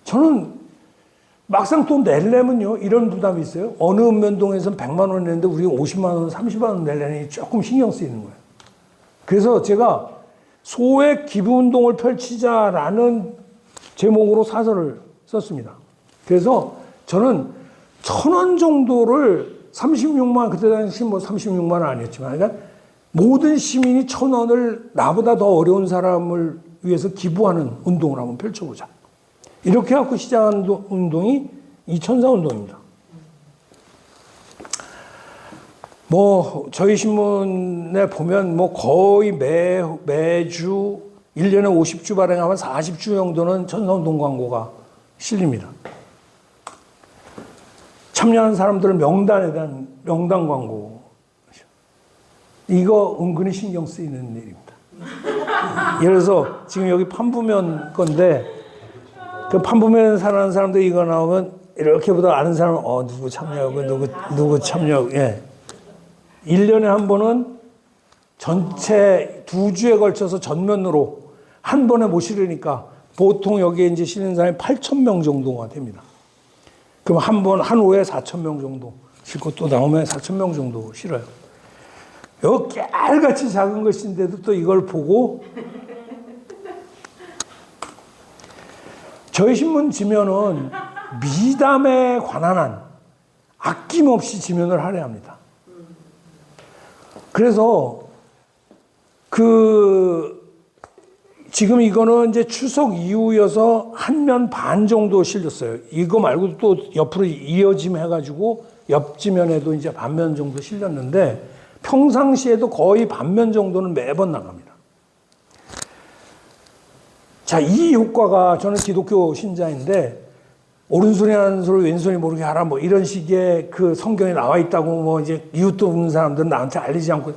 저는 막상 돈 내려면요 이런 부담이 있어요. 어느 읍면동에서는 100만 원 내는데 우리가 50만 원, 30만 원 내려니 조금 신경 쓰이는 거예요. 그래서 제가 소액 기부운동을 펼치자라는 제목으로 사설을 썼습니다. 그래서 저는 1,000원 정도를 36만, 그때 당시 뭐 36만 원 아니었지만, 그러니까 모든 시민이 1,000원을 나보다 더 어려운 사람을 위해서 기부하는 운동을 한번 펼쳐보자. 이렇게 해갖고 시작한 운동이 이 천사운동입니다. 뭐 저희 신문에 보면 뭐 거의 매주 1년에 50주 발행하면 40주 정도는 천사운동 광고가 실립니다. 참여하는 사람들을 명단에 대한 명단 광고. 이거 은근히 신경 쓰이는 일입니다. 예를 들어서 지금 여기 판부면 건데 그 판부면에 사는 사람들 이거 나오면 이렇게 보다 아는 사람은 누구 참여하고 누구 참여하고 예. 1년에 한 번은 전체 2주에 걸쳐서 전면으로 한 번에 못 실으니까 보통 여기에 이제 실는 사람이 8,000명 정도가 됩니다. 그럼 한 호에 4,000명 정도 실고 또 나오면 4,000명 정도 실어요. 요 깨알같이 작은 것인데도 또 이걸 보고 저희 신문 지면은 미담에 관한 한 아낌없이 지면을 할애합니다. 그래서 지금 이거는 이제 추석 이후여서 한 면 반 정도 실렸어요. 이거 말고도 또 옆으로 이어짐 해가지고 옆지면에도 이제 반면 정도 실렸는데 평상시에도 거의 반면 정도는 매번 나갑니다. 자, 이 효과가 저는 기독교 신자인데 오른손이 하는 소리 왼손이 모르게 하라 뭐 이런 식의 그 성경에 나와 있다고 뭐 이제 이웃도 없는 사람들은 나한테 알리지 않고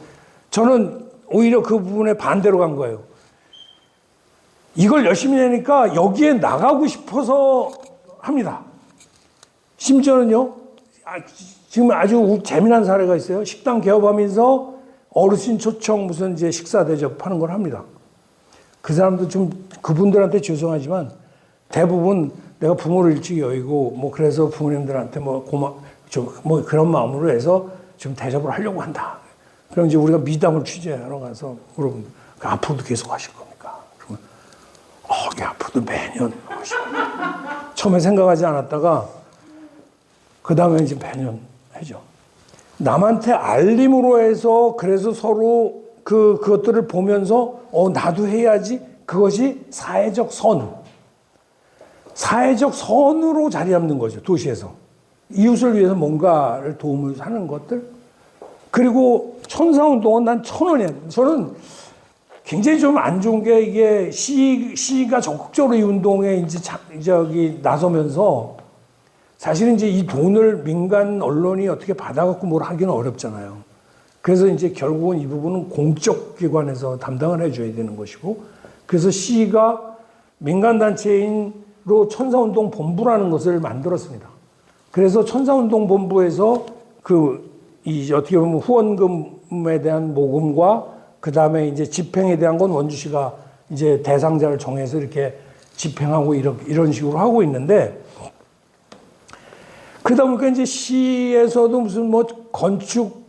저는 오히려 그 부분에 반대로 간 거예요. 이걸 열심히 하니까 여기에 나가고 싶어서 합니다. 심지어는요, 지금 아주 재미난 사례가 있어요. 식당 개업하면서 어르신 초청 무슨 이제 식사 대접하는 걸 합니다. 그 사람도 좀 그분들한테 죄송하지만 대부분 내가 부모를 일찍 여의고 뭐 그래서 부모님들한테 뭐 뭐 그런 마음으로 해서 좀 대접을 하려고 한다. 그럼 이제 우리가 미담을 취재하러 가서 물어보면 앞으로도 계속 하실 겁니까? 그러면 예, 앞으로도 매년 하실 겁니다. 처음에 생각하지 않았다가 그 다음에 이제 매년 하죠. 남한테 알림으로 해서 그래서 서로 그것들을 보면서 나도 해야지. 그것이 사회적 선으로 자리 잡는 거죠. 도시에서. 이웃을 위해서 뭔가를 도움을 하는 것들. 그리고 천사운동은 난 1,000원이야. 저는 굉장히 좀 안 좋은 게 이게 시가 적극적으로 이 운동에 이제 나서면서 사실은 이제 이 돈을 민간 언론이 어떻게 받아갖고 뭘 하기는 어렵잖아요. 그래서 이제 결국은 이 부분은 공적 기관에서 담당을 해줘야 되는 것이고, 그래서 시가 민간단체인으로 천사운동 본부라는 것을 만들었습니다. 그래서 천사운동 본부에서 어떻게 보면 후원금에 대한 모금과 그 다음에 이제 집행에 대한 건 원주시가 이제 대상자를 정해서 이렇게 집행하고 이런 식으로 하고 있는데, 그러다 보니까 이제 시에서도 무슨 뭐 건축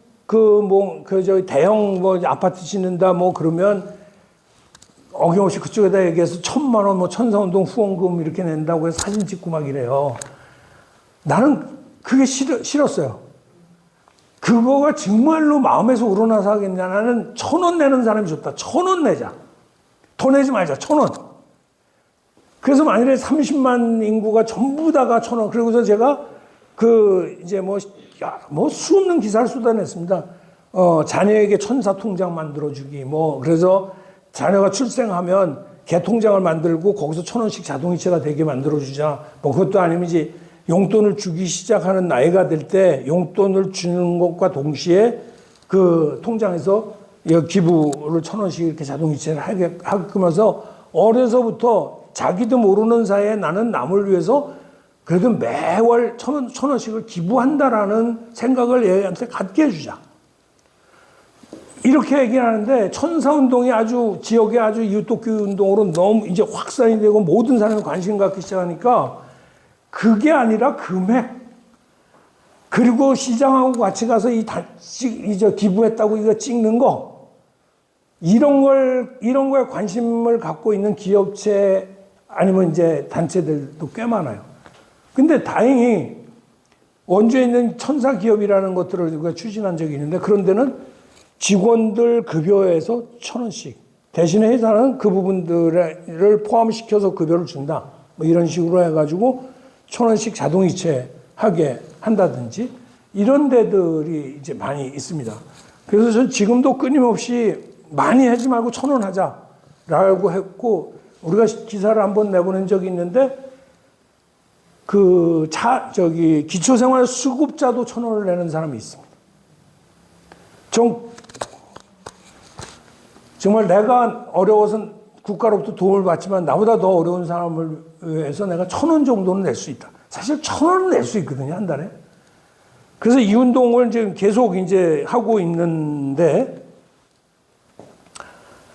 대형 아파트 짓는다 그러면 어김없이 그쪽에다 얘기해서 1,000만 원 천사운동 후원금 이렇게 낸다고 해서 사진 찍고 막 이래요. 나는 그게 싫었어요. 그거가 정말로 마음에서 우러나서 하겠냐. 나는 1,000원 내는 사람이 좋다. 1,000원 내자. 더 내지 말자. 1,000원. 그래서 만일에 30만 인구가 전부 다가 1,000원. 그리고서 제가 수 없는 기사를 쏟아냈습니다. 자녀에게 천사 통장 만들어주기. 그래서 자녀가 출생하면 개 통장을 만들고 거기서 1,000원씩 자동이체가 되게 만들어주자. 그것도 아니면 이제 용돈을 주기 시작하는 나이가 될 때 용돈을 주는 것과 동시에 그 통장에서 기부를 1,000원씩 이렇게 자동이체를 하면서 어려서부터 자기도 모르는 사이에 나는 남을 위해서 그래도 매월 1,000원씩을 기부한다라는 생각을 얘한테 갖게 해주자. 이렇게 얘기하는데 천사운동이 지역의 이웃돕기 운동으로 너무 이제 확산이 되고 모든 사람이 관심 갖기 시작하니까 그게 아니라 금액, 그리고 시장하고 같이 가서 기부했다고 이거 찍는 거, 이런 거에 관심을 갖고 있는 기업체 아니면 이제 단체들도 꽤 많아요. 근데 다행히 원주에 있는 천사 기업이라는 것들을 우리가 추진한 적이 있는데 그런 데는 직원들 급여에서 1,000원씩 대신에 회사는 그 부분들을 포함시켜서 급여를 준다. 이런 식으로 해가지고 1,000원씩 자동이체하게 한다든지 이런 데들이 이제 많이 있습니다. 그래서 전 지금도 끊임없이 많이 하지 말고 1,000원 하자라고 했고, 우리가 기사를 한번 내보낸 적이 있는데 기초생활 수급자도 1,000원을 내는 사람이 있습니다. 정말 내가 어려워서 국가로부터 도움을 받지만 나보다 더 어려운 사람을 위해서 내가 1,000원 정도는 낼 수 있다. 사실 1,000원은 낼 수 있거든요, 한 달에. 그래서 이 운동을 지금 계속 이제 하고 있는데,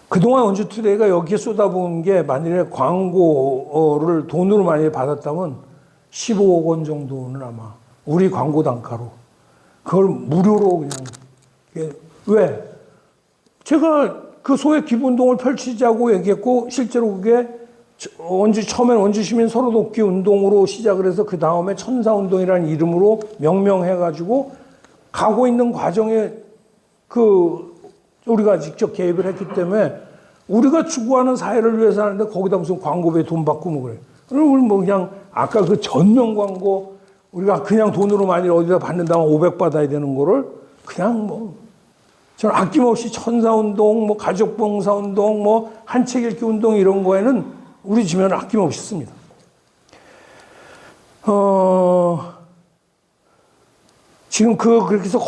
그동안 원주투데이가 여기에 쏟아부은 게 만일에 광고를 돈으로 만약에 받았다면 15억 원 정도는 아마 우리 광고 단가로 그걸 무료로 그냥. 왜? 제가 그 소액 기부운동을 펼치자고 얘기했고 실제로 그게 처음엔 원주시민 서로돕기 운동으로 시작을 해서 그 다음에 천사운동이라는 이름으로 명명해가지고 가고 있는 과정에 우리가 직접 개입을 했기 때문에 우리가 추구하는 사회를 위해서 하는데 거기다 무슨 광고비에 돈 받고 그래. 그럼 그냥 아까 그 전면 광고 우리가 그냥 돈으로 많이 어디다 받는다면 500 받아야 되는 거를 그냥 저는 아낌없이 천사운동, 가족봉사운동, 한책 읽기 운동 이런 거에는 우리 지면을 아낌없이 씁니다. 지금 그렇게 해서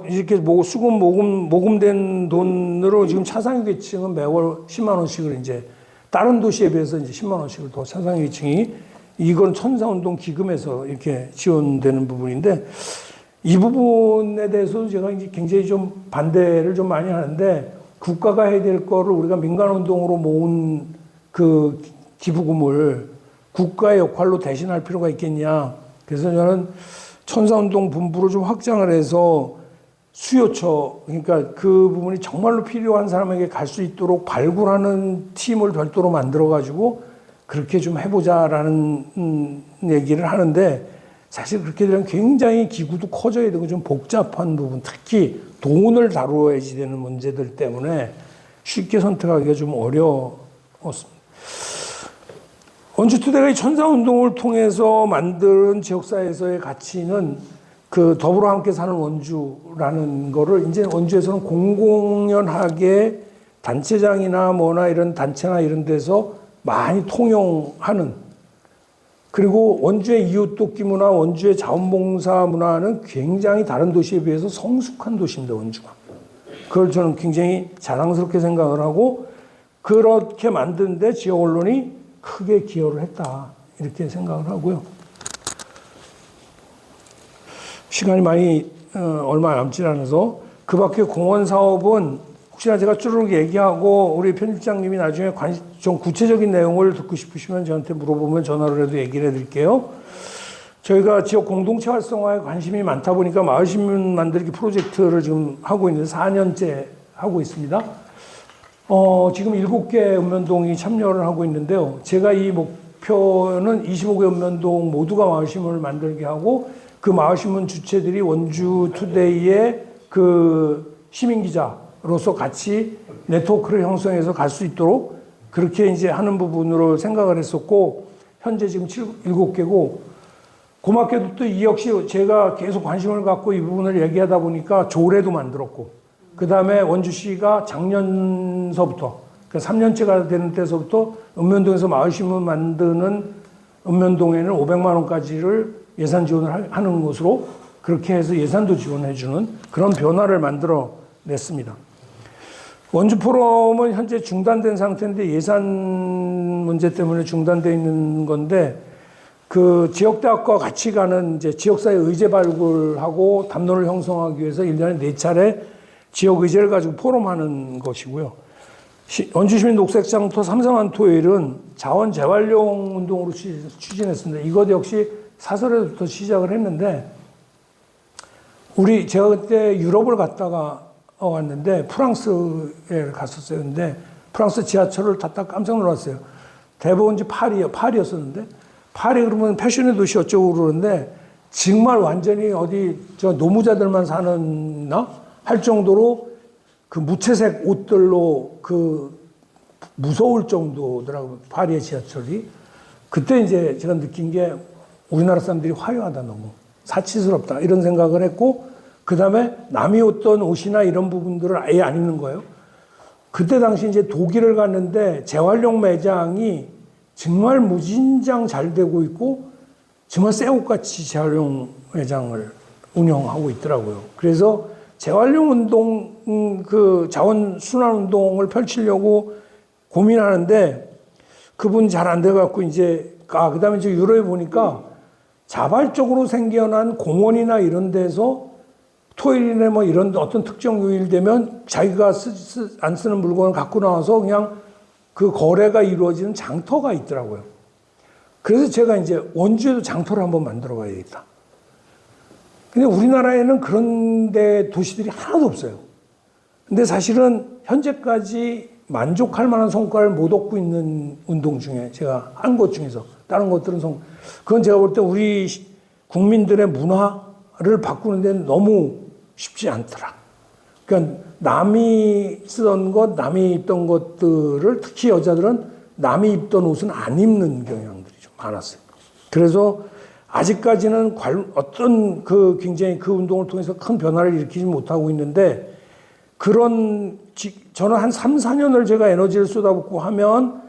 이렇게 모금된 돈으로 지금 차상위계층은 매월 10만 원씩을 이제 다른 도시에 비해서 이제 10만 원씩을 더 차상위계층이 이건 천사운동 기금에서 이렇게 지원되는 부분인데 이 부분에 대해서 제가 이제 굉장히 좀 반대를 좀 많이 하는데 국가가 해야 될 거를 우리가 민간운동으로 모은 그 기부금을 국가의 역할로 대신할 필요가 있겠냐. 그래서 저는 천사운동 분부를 좀 확장을 해서 수요처, 그러니까 그 부분이 정말로 필요한 사람에게 갈 수 있도록 발굴하는 팀을 별도로 만들어가지고 그렇게 좀 해보자라는 얘기를 하는데 사실 그렇게 되면 굉장히 기구도 커져야 되고 좀 복잡한 부분, 특히 돈을 다루어야지 되는 문제들 때문에 쉽게 선택하기가 좀 어려웠습니다. 원주투데이가 이 천사운동을 통해서 만든 지역사회에서의 가치는 그 더불어 함께 사는 원주라는 거를 이제 원주에서는 공공연하게 단체장이나 뭐나 이런 단체나 이런 데서 많이 통용하는, 그리고 원주의 이웃돕기 문화, 원주의 자원봉사 문화는 굉장히 다른 도시에 비해서 성숙한 도시입니다, 원주가. 그걸 저는 굉장히 자랑스럽게 생각을 하고 그렇게 만드는데 지역 언론이 크게 기여를 했다 이렇게 생각을 하고요. 시간이 많이 얼마 남지 않아서 그 밖에 공원 사업은 혹시나 제가 쭈르륵 얘기하고 우리 편집장님이 나중에 좀 구체적인 내용을 듣고 싶으시면 저한테 물어보면 전화로라도 얘기를 해드릴게요. 저희가 지역 공동체 활성화에 관심이 많다 보니까 마을신문 만들기 프로젝트를 지금 하고 있는데 4년째 하고 있습니다. 지금 7개 읍면동이 참여를 하고 있는데요. 제가 이 목표는 25개 읍면동 모두가 마을신문을 만들게 하고 그 마을신문 주체들이 원주투데이의 그 시민기자로서 같이 네트워크를 형성해서 갈 수 있도록 그렇게 이제 하는 부분으로 생각을 했었고, 현재 지금 7개고, 고맙게도 또 이 역시 제가 계속 관심을 갖고 이 부분을 얘기하다 보니까 조례도 만들었고, 그 다음에 원주시가 작년서부터, 그러니까 3년째가 되는 때서부터 읍면동에서 마을신문 만드는 읍면동에는 500만 원까지를 예산 지원을 하는 것으로 그렇게 해서 예산도 지원해주는 그런 변화를 만들어 냈습니다. 원주 포럼은 현재 중단된 상태인데 예산 문제 때문에 중단되어 있는 건데 그 지역대학과 같이 가는 이제 지역사회 의제 발굴하고 담론을 형성하기 위해서 1년에 4차례 지역의제를 가지고 포럼하는 것이고요. 원주시민 녹색장터 삼성한 토요일은 자원 재활용 운동으로 추진했습니다. 이것 역시 사설에부터 시작을 했는데 제가 그때 유럽을 갔다가 왔는데 프랑스에 갔었어요. 근데 프랑스 지하철을 탔다 깜짝 놀랐어요. 대부분 이제 파리였었는데 파리 그러면 패션의 도시 어쩌고 그러는데 정말 완전히 어디 저 노무자들만 사는나 할 정도로 그 무채색 옷들로 그 무서울 정도더라고요. 파리의 지하철이. 그때 이제 제가 느낀 게 우리나라 사람들이 화려하다, 너무 사치스럽다 이런 생각을 했고, 그 다음에 남이 입던 옷이나 이런 부분들을 아예 안 입는 거예요. 그때 당시 이제 독일을 갔는데 재활용 매장이 정말 무진장 잘 되고 있고 정말 새 옷같이 재활용 매장을 운영하고 있더라고요. 그래서 재활용 운동, 그 자원 순환 운동을 펼치려고 고민하는데 그분 잘 안 돼갖고 이제 그 다음에 이제 유럽에 보니까 자발적으로 생겨난 공원이나 이런 데서 토요일이나 뭐 이런 어떤 특정 요일 되면 자기가 안 쓰는 물건을 갖고 나와서 그냥 그 거래가 이루어지는 장터가 있더라고요. 그래서 제가 이제 원주에도 장터를 한번 만들어 봐야겠다. 근데 우리나라에는 그런 데 도시들이 하나도 없어요. 근데 사실은 현재까지 만족할 만한 성과를 못 얻고 있는 운동 중에 제가 한 것 중에서 다른 것들은 그건 제가 볼 때 우리 국민들의 문화를 바꾸는 데는 너무 쉽지 않더라. 그러니까 남이 쓰던 것, 남이 입던 것들을 특히 여자들은 남이 입던 옷은 안 입는 경향들이 좀 많았어요. 그래서 아직까지는 어떤 굉장히 그 운동을 통해서 큰 변화를 일으키지 못하고 있는데 저는 한 3, 4년을 제가 에너지를 쏟아붓고 하면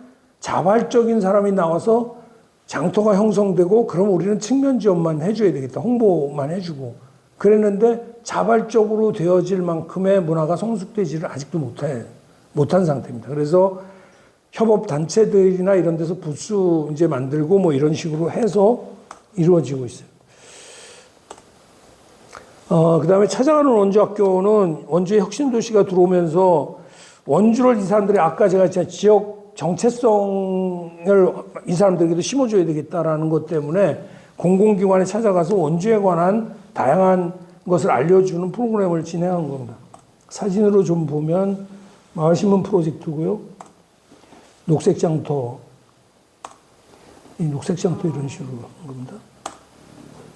자발적인 사람이 나와서 장터가 형성되고 그럼 우리는 측면 지원만 해줘야 되겠다. 홍보만 해주고 그랬는데 자발적으로 되어질 만큼의 문화가 성숙되지를 아직도 못한 상태입니다. 그래서 협업 단체들이나 이런 데서 부스 이제 만들고 뭐 이런 식으로 해서 이루어지고 있어요. 그 다음에 찾아가는 원주학교는 원주의 혁신도시가 들어오면서 원주를 이 사람들이 아까 제가 했잖아요. 지역 정체성을 이 사람들에게도 심어줘야 되겠다라는 것 때문에 공공기관에 찾아가서 원주에 관한 다양한 것을 알려주는 프로그램을 진행한 겁니다. 사진으로 좀 보면 마을신문 프로젝트고요. 녹색장터, 이 녹색장터 이런 식으로 한 겁니다.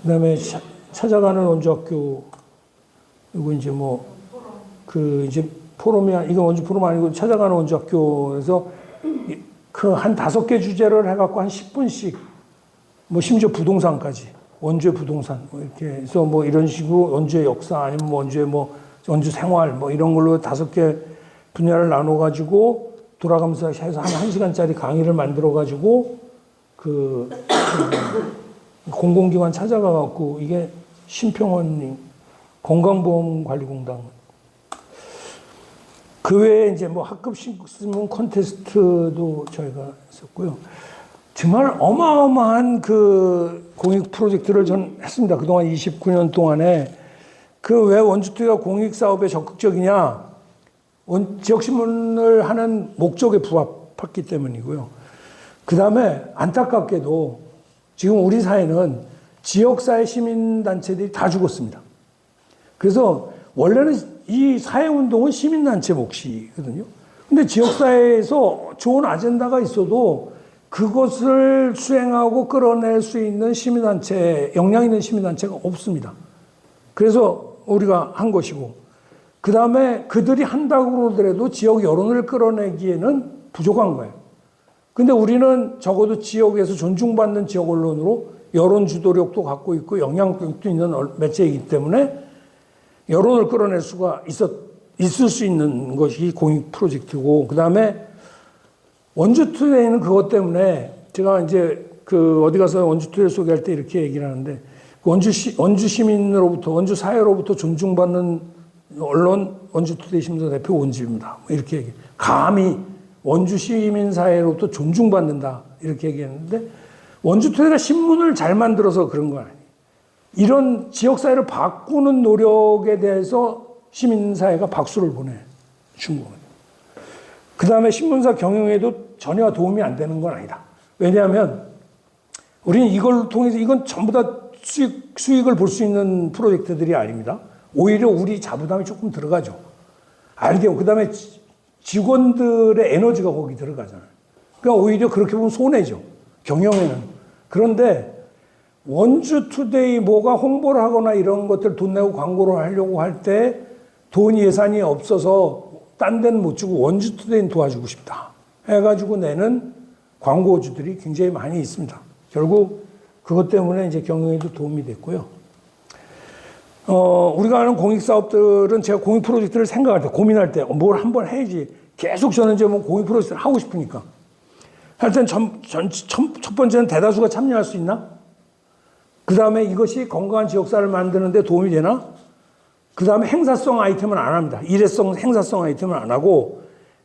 그 다음에 찾아가는 원주학교, 이거 이제 뭐, 이제 포럼이, 이건 원주 포럼 아니고 찾아가는 원주학교에서 그 한 5개 주제를 해갖고 한 10분씩, 뭐 심지어 부동산까지, 원주의 부동산, 뭐 이렇게 해서 뭐 이런 식으로 원주의 역사 아니면 원주의 뭐, 원주 생활 뭐 이런 걸로 5개 분야를 나눠가지고 돌아가면서 해서 한 1시간짜리 강의를 만들어가지고 공공기관 찾아가갖고 이게 심평원 건강보험관리공단. 그 외에 이제 뭐 학급 신문 콘테스트도 저희가 했었고요. 정말 어마어마한 그 공익 프로젝트를 전 했습니다. 그동안 29년 동안에. 그 왜 원주투기가 공익 사업에 적극적이냐? 지역신문을 하는 목적에 부합했기 때문이고요. 그 다음에 안타깝게도 지금 우리 사회는 지역사회 시민단체들이 다 죽었습니다. 그래서 원래는 이 사회운동은 시민단체 몫이거든요. 근데 지역사회에서 좋은 아젠다가 있어도 그것을 수행하고 끌어낼 수 있는 시민단체, 역량 있는 시민단체가 없습니다. 그래서 우리가 한 것이고, 그 다음에 그들이 한다고 그러더라도 지역 여론을 끌어내기에는 부족한 거예요. 근데 우리는 적어도 지역에서 존중받는 지역 언론으로 여론 주도력도 갖고 있고 영향력도 있는 매체이기 때문에 여론을 끌어낼 수가 있을 수 있는 것이 공익 프로젝트고, 그 다음에 원주투데이는 그것 때문에 제가 이제 어디 가서 원주투데이를 소개할 때 이렇게 얘기를 하는데, 원주 시민으로부터, 원주 사회로부터 존중받는 언론 원주투데이 신문사 대표 원주입니다. 이렇게 얘기해요. 감히 원주 시민사회로부터 존중받는다. 이렇게 얘기했는데, 원주투데이가 신문을 잘 만들어서 그런 건 아니에요. 이런 지역사회를 바꾸는 노력에 대해서 시민사회가 박수를 보내준 거거든요. 그 다음에 신문사 경영에도 전혀 도움이 안 되는 건 아니다. 왜냐하면 우리는 이걸 통해서 이건 전부 다 수익을 볼 수 있는 프로젝트들이 아닙니다. 오히려 우리 자부담이 조금 들어가죠. 알게요. 그 다음에 직원들의 에너지가 거기 들어가잖아요. 그러니까 오히려 그렇게 보면 손해죠. 경영에는. 그런데 원주투데이 뭐가 홍보를 하거나 이런 것들 돈 내고 광고를 하려고 할 때 돈 예산이 없어서 딴 데는 못 주고 원주투데이는 도와주고 싶다 해가지고 내는 광고주들이 굉장히 많이 있습니다. 결국 그것 때문에 이제 경영에도 도움이 됐고요. 우리가 하는 공익사업들은 제가 공익 프로젝트를 생각할 때, 고민할 때, 뭘 한번 해야지. 계속 저는 이제 뭐 공익 프로젝트를 하고 싶으니까. 할 땐 첫 번째는 대다수가 참여할 수 있나? 그 다음에 이것이 건강한 지역사회를 만드는데 도움이 되나? 그 다음에 행사성 아이템은 안 합니다. 일회성 행사성 아이템은 안 하고,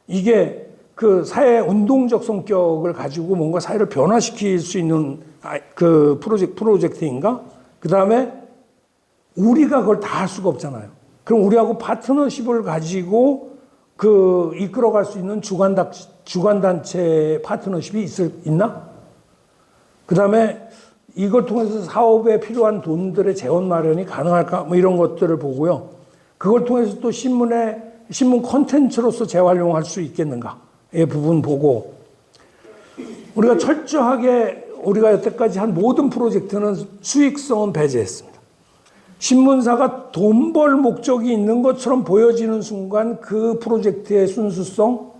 이게 그 사회 운동적 성격을 가지고 뭔가 사회를 변화시킬 수 있는 그 프로젝트인가? 그 다음에 우리가 그걸 다 할 수가 없잖아요. 그럼 우리하고 파트너십을 가지고 이끌어갈 수 있는 주관단체 파트너십이 있나? 그 다음에 이걸 통해서 사업에 필요한 돈들의 재원 마련이 가능할까? 뭐 이런 것들을 보고요. 그걸 통해서 또 신문 콘텐츠로서 재활용할 수 있겠는가의 부분 보고, 우리가 철저하게 우리가 여태까지 한 모든 프로젝트는 수익성은 배제했습니다. 신문사가 돈 벌 목적이 있는 것처럼 보여지는 순간 그 프로젝트의 순수성이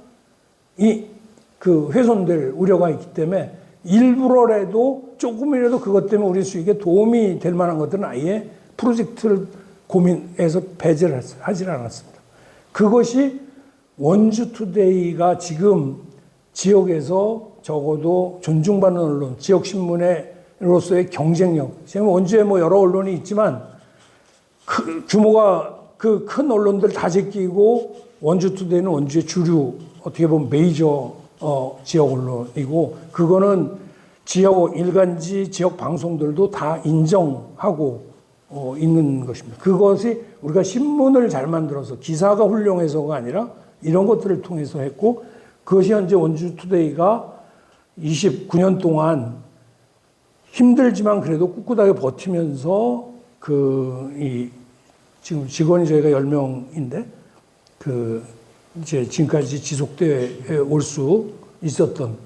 훼손될 우려가 있기 때문에 일부러라도 조금이라도 그것 때문에 우리 수익에 도움이 될 만한 것들은 아예 프로젝트를 고민해서 배제를 하지 않았습니다. 그것이 원주투데이가 지금 지역에서 적어도 존중받는 언론, 지역신문으로서의 경쟁력. 지금 원주에 뭐 여러 언론이 있지만 규모가 그 큰 언론들 다 제끼고 원주투데이는 원주의 주류 어떻게 보면 메이저 지역 언론이고 그거는 지역 일간지 지역 방송들도 다 인정하고 있는 것입니다. 그것이 우리가 신문을 잘 만들어서 기사가 훌륭해서가 아니라 이런 것들을 통해서 했고 그것이 현재 원주투데이가 29년 동안 힘들지만 그래도 꿋꿋하게 버티면서 지금 직원이 저희가 10명인데 이제 지금까지 지속되어 올 수 있었던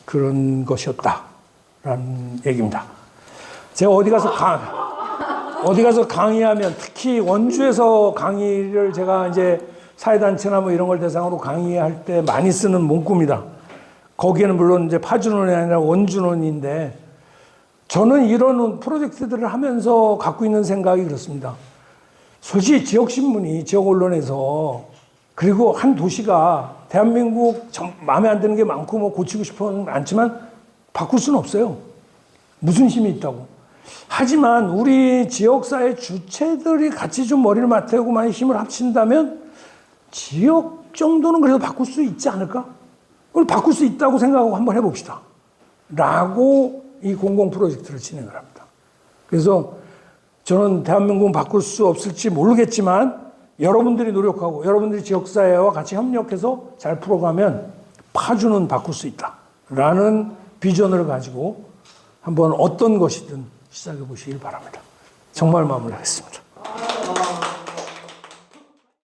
그런 것이었다라는 얘기입니다. 제가 어디 가서 강의하면 특히 원주에서 강의를 제가 이제 사회단체나 뭐 이런 걸 대상으로 강의할 때 많이 쓰는 문구입니다. 거기에는 물론 이제 파주논이 아니라 원주논인데 저는 이런 프로젝트들을 하면서 갖고 있는 생각이 그렇습니다. 솔직히 지역신문이 지역 언론에서 그리고 한 도시가 대한민국 마음에 안 드는 게 많고 뭐 고치고 싶은 많지만 바꿀 수는 없어요. 무슨 힘이 있다고. 하지만 우리 지역사회 주체들이 같이 좀 머리를 맞대고 많이 힘을 합친다면 지역 정도는 그래도 바꿀 수 있지 않을까? 그걸 바꿀 수 있다고 생각하고 한번 해봅시다. 라고 이 공공 프로젝트를 진행을 합니다. 그래서 저는 대한민국은 바꿀 수 없을지 모르겠지만 여러분들이 노력하고 여러분들이 지역사회와 같이 협력해서 잘 풀어가면 파주는 바꿀 수 있다. 라는 비전을 가지고 한번 어떤 것이든 시작해 보시길 바랍니다. 정말 마무리하겠습니다.